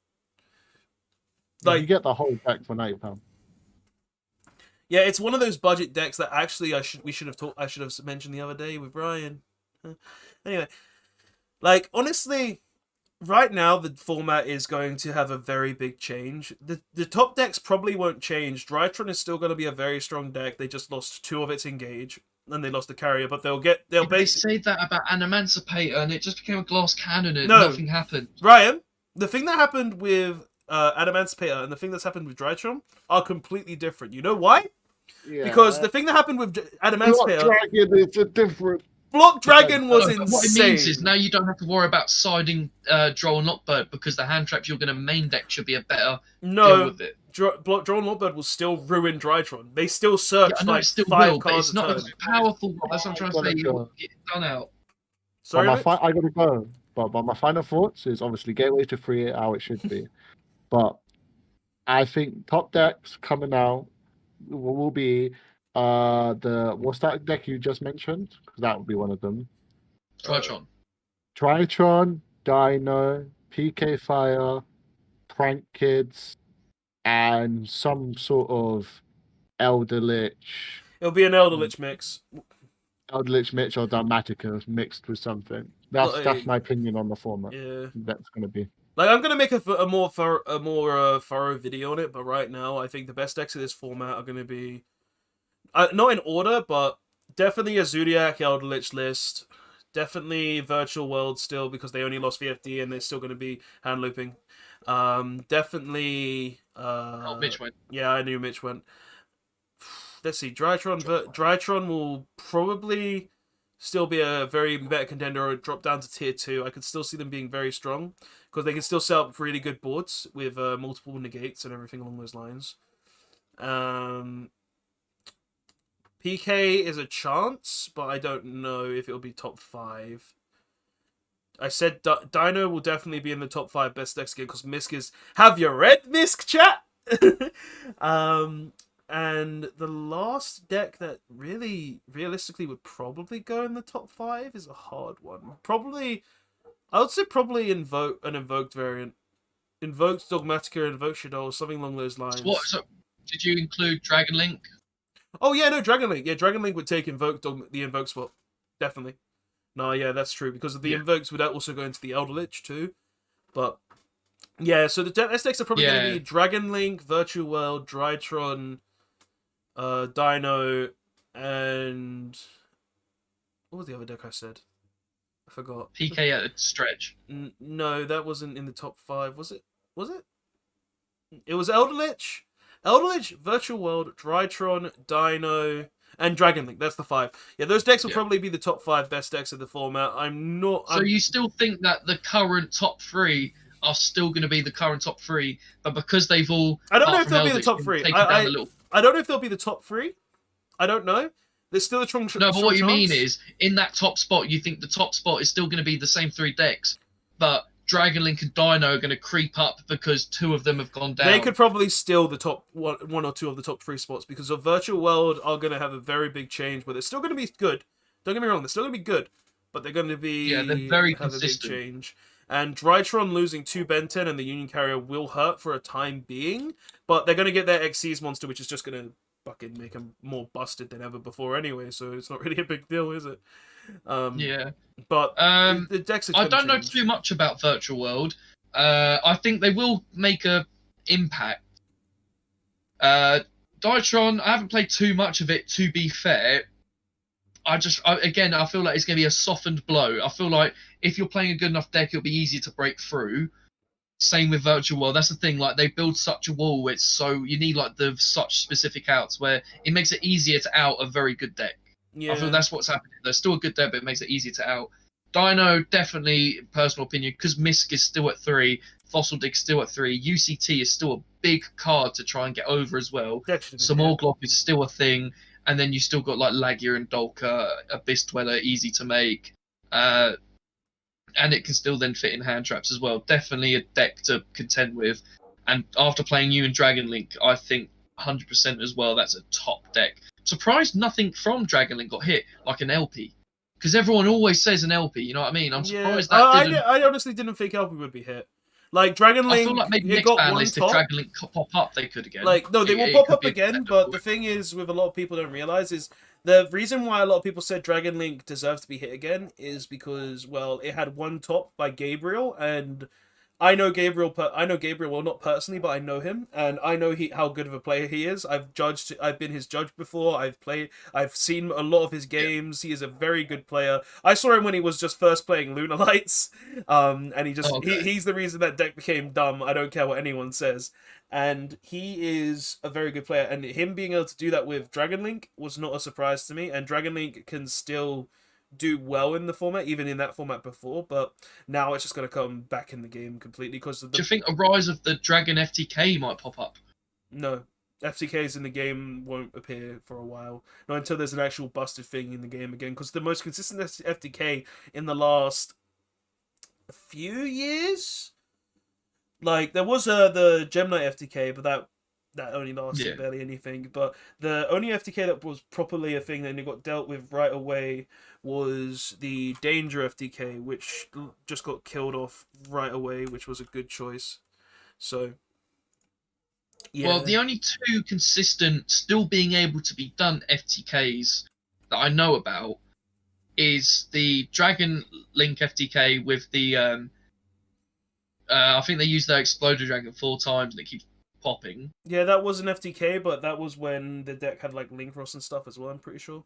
S3: Like, you get the whole deck for £90.
S1: Yeah, it's one of those budget decks that actually I should have mentioned the other day with Brian. Anyway, like, honestly, right now the format is going to have a very big change. The top decks probably won't change. Drytron is still going to be a very strong deck. They just lost 2 of its engage, and they lost the carrier, but they'll
S4: They
S1: basically
S4: say that about Animancipator, and it just became a glass cannon, and
S1: No.
S4: nothing happened.
S1: Ryan, the thing that happened with Adamantipator and the thing that's happened with Drytron are completely different. You know why?
S3: Yeah.
S1: Because the thing that happened with Adamantipator,
S3: Dragon is a different.
S1: Block Dragon was
S4: But
S1: insane.
S4: what it means is now you don't have to worry about siding Droll and Lockbird because the hand traps you're going to main deck should be a better deal
S1: No,
S4: with it.
S1: Draw and Lockbird will still ruin Drytron. They still search
S4: Yeah, I know
S1: like
S4: it still
S1: 5
S4: will, but
S1: cards
S4: it's
S1: a
S4: not
S1: turn.
S4: as powerful. That's what I'm trying to say. You'll get it done out.
S1: Sorry, Rich?
S3: I gotta go. But my final thoughts is obviously Gateway to free it how it should be. But I think top decks coming out will be what's that deck you just mentioned? Because that would be one of them.
S4: Tritron.
S3: Tritron, Dino, PK Fire, Prank Kids, and some sort of Elder Lich.
S1: It'll be an Elder Lich mix.
S3: Elder Lich mix or Dharmatica mixed with something. That's my opinion on the format.
S1: Yeah.
S3: That's gonna be.
S1: Like, I'm gonna make a more thorough video on it, but right now I think the best decks of this format are gonna be not in order, but definitely a Zodiac Elder Lich list. Definitely Virtual World still, because they only lost VFD and they're still going to be hand looping. Definitely.
S4: Mitch went.
S1: Yeah, I knew Mitch went. Let's see. Drytron will probably still be a very better contender or drop down to tier 2. I could still see them being very strong because they can still set up really good boards with multiple negates and everything along those lines. PK is a chance, but I don't know if it'll be top 5. I said Dino will definitely be in the top 5 best decks again because Misk is... Have you read Misk, chat? And the last deck that really, realistically would probably go in the top 5 is a hard one. Probably... I would say probably an Invoked variant. Invoked Dogmatica, Invoked Shadow, something along those lines.
S4: So, did you include Dragon Link?
S1: Oh, yeah, no, Dragon Link. Yeah, Dragon Link would take the Invoke spot. Definitely. No, yeah, that's true. Because the Invokes would also go into the Elder Lich, too. But, yeah, so the best decks are probably going to be Dragon Link, Virtual World, Drytron, Dino, and... What was the other deck I said? I forgot.
S4: PK at a stretch.
S1: No, that wasn't in the top 5. Was it? Was it? It was Elderlich, Virtual World, Drytron, Dino, and Dragon Link. That's the 5. Yeah, those decks will
S4: Yeah.
S1: probably be the top 5 best decks of the format.
S4: So you still think that the current top 3 are still going to be the current top 3, but because they've all,
S1: I don't know
S4: apart
S1: if
S4: from
S1: they'll be the
S4: Eldritch,
S1: top
S4: been
S1: 3.
S4: taken down a little.
S1: I don't know if they'll be the top 3. I don't know. There's still a strong
S4: No, but what you mean
S1: chance.
S4: is, in that top spot, you think the top spot is still going to be the same 3 decks, but Dragon Link and Dino are going to creep up because 2 of them have gone down.
S1: They could probably steal the top one or two of the top 3 spots because of Virtual World are going to have a very big change, but they're still going to be good. Don't get me wrong, they're still going to be good, but they're going to be
S4: they're very
S1: have
S4: consistent.
S1: a big change. And Drytron losing 2 Ben 10 and the Union Carrier will hurt for a time being, but they're going to get their Xyz monster, which is just going to fucking make them more busted than ever before anyway, so it's not really a big deal, is it?
S4: Yeah.
S1: But the decks are
S4: I don't know
S1: change.
S4: too much about Virtual World. I think they will make a impact. Diatron, I haven't played too much of it, to be fair. I feel like it's going to be a softened blow. I feel like if you're playing a good enough deck, it'll be easier to break through. Same with Virtual World. That's the thing. Like, they build such a wall. It's so you need like the such specific outs where it makes it easier to out a very good deck.
S1: Yeah.
S4: I feel that's what's happening. There's still a good deck, but it makes it easier to out. Dino, definitely, personal opinion, because Misk is still at 3, Fossil Dig still at 3, UCT is still a big card to try and get over as well. Samorglop is still a thing, and then you still got like Lagia and Dolka, Abyss Dweller, easy to make, and it can still then fit in hand traps as well. Definitely a deck to contend with, and after playing you and Dragon Link, I think 100% as well, that's a top deck. Surprised nothing from Dragon Link got hit, like an LP. Because everyone always says an LP, you know what I mean? I'm surprised that didn't...
S1: I honestly didn't think LP would be hit. Like, Dragon Link,
S4: I feel like maybe
S1: it
S4: next
S1: got
S4: Banlist, if Dragon Link pop up, they could again.
S1: Like, no, they will pop up again, but the thing is, with a lot of people don't realize, is the reason why a lot of people said Dragon Link deserves to be hit again is because, well, it had one top by Gabriel, and I know Gabriel, well, not personally, but I know him, and I know how good of a player he is. I've been his judge before, I've seen a lot of his games. He is a very good player. I saw him when he was just first playing Lunar Lights, and he's the reason that deck became dumb. I don't care what anyone says. And he is a very good player, and him being able to do that with Dragon Link was not a surprise to me, and Dragon Link can still do well in the format, even in that format before, but now it's just going to come back in the game completely because of the...
S4: Do you think a rise of the Dragon FTK might pop up?
S1: No. FTKs in the game won't appear for a while. Not until there's an actual busted thing in the game again, because the most consistent FTK in the last few years... Like, there was the Gemini FTK, but that only lasted barely anything. But the only FTK that was properly a thing that got dealt with right away was the Danger FTK, which just got killed off right away, which was a good choice. So, yeah.
S4: Well, the only 2 consistent, still being able to be done FTKs that I know about is the Dragon Link FTK with the... I think they used their Exploder Dragon 4 times and it keeps popping.
S1: Yeah, that was an FTK, but that was when the deck had like Link Ross and stuff as well, I'm pretty sure.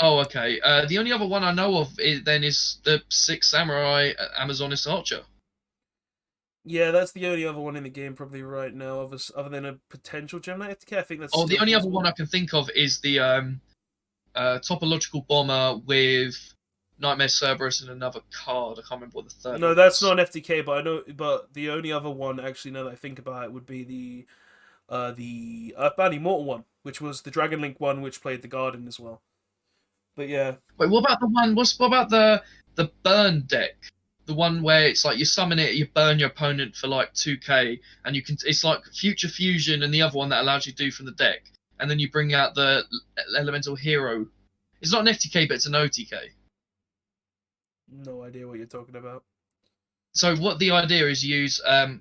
S4: Oh, okay. The only other one I know of is the 6 Samurai Amazonis Archer.
S1: Yeah, that's the only other one in the game probably right now, other than a potential Gemini FTK. I think that's...
S4: Oh, the only other one I can think of is the Topological Bomber with Nightmare Cerberus and another card. I can't remember what the third.
S1: No, that's not an FTK, but I know. But the only other one, actually, now that I think about it, would be the Earthbound Immortal one, which was the Dragon Link one, which played the Garden as well. But yeah.
S4: Wait, what about the one? What about the burn deck? The one where it's like you summon it, you burn your opponent for like 2k, and you can. It's like Future Fusion and the other one that allows you to do from the deck, and then you bring out the Elemental Hero. It's not an FTK, but it's an OTK.
S1: No idea what you're talking about.
S4: So what the idea is, you use I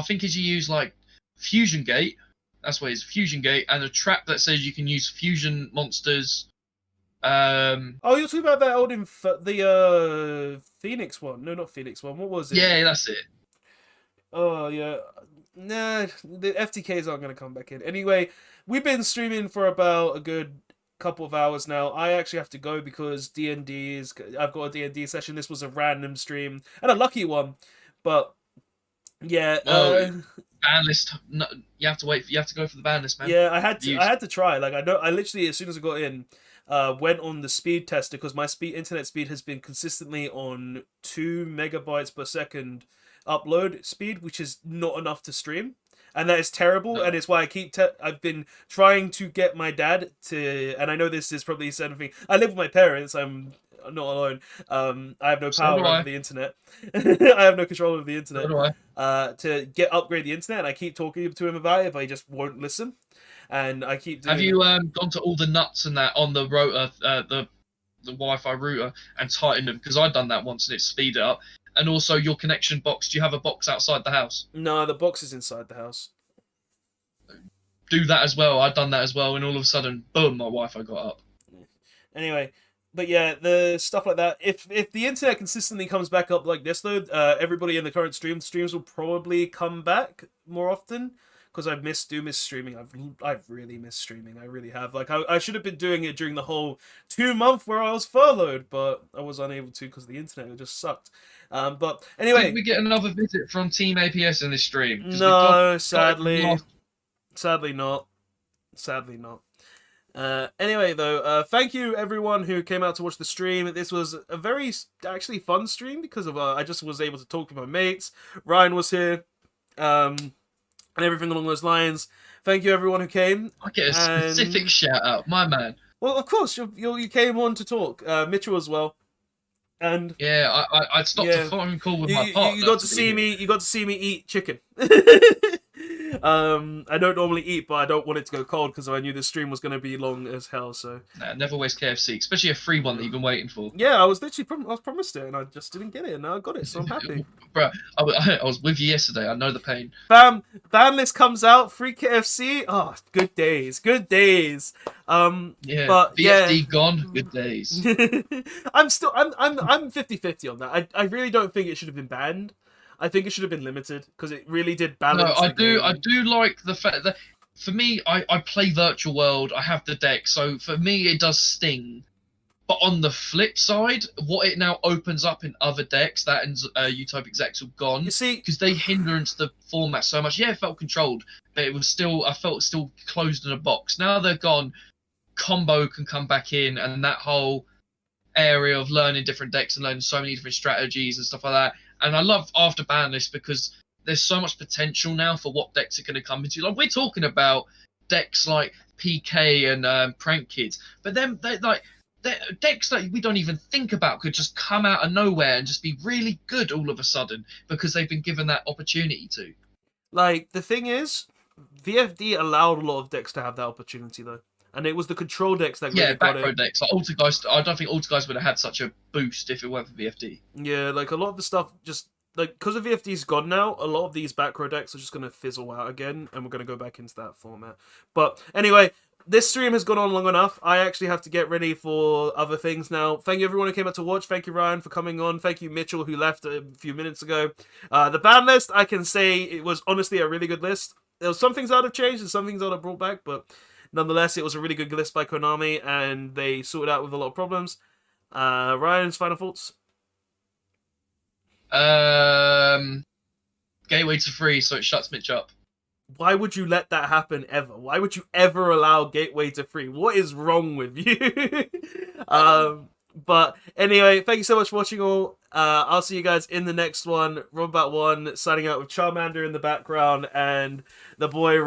S4: think you use like Fusion Gate. That's what it is, Fusion Gate, and a trap that says you can use fusion monsters.
S1: Oh, you're talking about that old the Phoenix one? No, not Phoenix one. What was it?
S4: Yeah, that's it.
S1: Oh yeah, nah. The FTKs aren't gonna come back in anyway. We've been streaming for about a good couple of hours now. I actually have to go because D&D is. I've got a D&D session. This was a random stream and a lucky one, but yeah.
S4: Banlist. No, you have to wait. You have to go for the banlist, man.
S1: Yeah, I had to.
S4: Views.
S1: I had to try. Like I literally as soon as I got in, went on the speed tester because my internet speed has been consistently on 2 megabytes per second upload speed, which is not enough to stream, and that is terrible.
S4: No.
S1: And it's why I've been trying to get my dad to, and I know this is probably something. I live with my parents. I'm not alone. I have no
S4: So
S1: power
S4: do I.
S1: over the internet. I have no control over the internet.
S4: So do I.
S1: To upgrade the internet, and I keep talking to him about it, but he just won't listen. And I keep doing.
S4: Have you gone to all the nuts and that on the router, the Wi-Fi router, and tightened them? Because I've done that once and it speeded up. And also your connection box. Do you have a box outside the house?
S1: No, the box is inside the house.
S4: Do that as well. I've done that as well, and all of a sudden, boom, my Wi-Fi got up.
S1: Anyway, but yeah, the stuff like that. If the internet consistently comes back up like this, though, everybody in the current streams will probably come back more often. Because I miss streaming. I've really missed streaming. I really have. Like I should have been doing it during the whole 2 month where I was furloughed, but I was unable to because the internet just sucked. But anyway,
S4: Did we get another visit from Team APS in this stream? 'Cause
S1: no, sadly not. Sadly not. Anyway, though, thank you everyone who came out to watch the stream. This was a very actually fun stream because of I just was able to talk with my mates. Ryan was here. And everything along those lines. Thank you, everyone who came.
S4: I get a specific shout out, my man.
S1: Well, of course, you came on to talk. Mitchell as well, and
S4: yeah, I stopped a phone call with my partner.
S1: You got to see me. You got to see me eat chicken. I don't normally eat, but I don't want it to go cold because I knew the stream was going to be long as hell. So
S4: nah, never waste KFC, especially a free one that you've been waiting for.
S1: Yeah, I was literally I was promised it, and I just didn't get it, and now I got it, so I'm happy.
S4: Bro, I was with you yesterday. I know the pain.
S1: Bam! Banlist comes out, free KFC. Oh, good days, good days.
S4: Yeah,
S1: but
S4: VFD gone. Good days.
S1: I'm 50-50 on that. I really don't think it should have been banned. I think it should have been limited because it really did balance.
S4: No, I do like the fact that for me, I play Virtual World. I have the deck, so for me it does sting. But on the flip side, what it now opens up in other decks, that and U-Type Execs are gone.
S1: You see,
S4: because they hindrance the format so much. Yeah, it felt controlled, but it was still I felt still closed in a box. Now they're gone. Combo can come back in, and that whole area of learning different decks and learning so many different strategies and stuff like that. And I love after Banlist because there's so much potential now for what decks are going to come into. Like we're talking about decks like PK and Prank Kids, but then they're decks that we don't even think about could just come out of nowhere and just be really good all of a sudden because they've been given that opportunity to.
S1: Like, the thing is, VFD allowed a lot of decks to have that opportunity, though. And it was the control decks that really got it.
S4: Back row decks. Like Altergeist, I don't think Altergeist would have had such a boost if it weren't for VFD.
S1: Yeah, like, a lot of the stuff just... Like, because of VFD's gone now, a lot of these back row decks are just going to fizzle out again, and we're going to go back into that format. But, anyway... This stream has gone on long enough. I actually have to get ready for other things now. Thank you everyone who came out to watch. Thank you Ryan for coming on. Thank you Mitchell who left a few minutes ago. The ban list, I can say it was honestly a really good list. There was some things out of changed and some things out of brought back, but nonetheless it was a really good list by Konami and they sorted out with a lot of problems. Ryan's final thoughts?
S4: Gateway to free, so it shuts Mitch up.
S1: Why would you let that happen ever? Why would you ever allow Gateway to free? What is wrong with you? But anyway, thank you so much for watching all. I'll see you guys in the next one. Robot1 signing out with Charmander in the background and the boy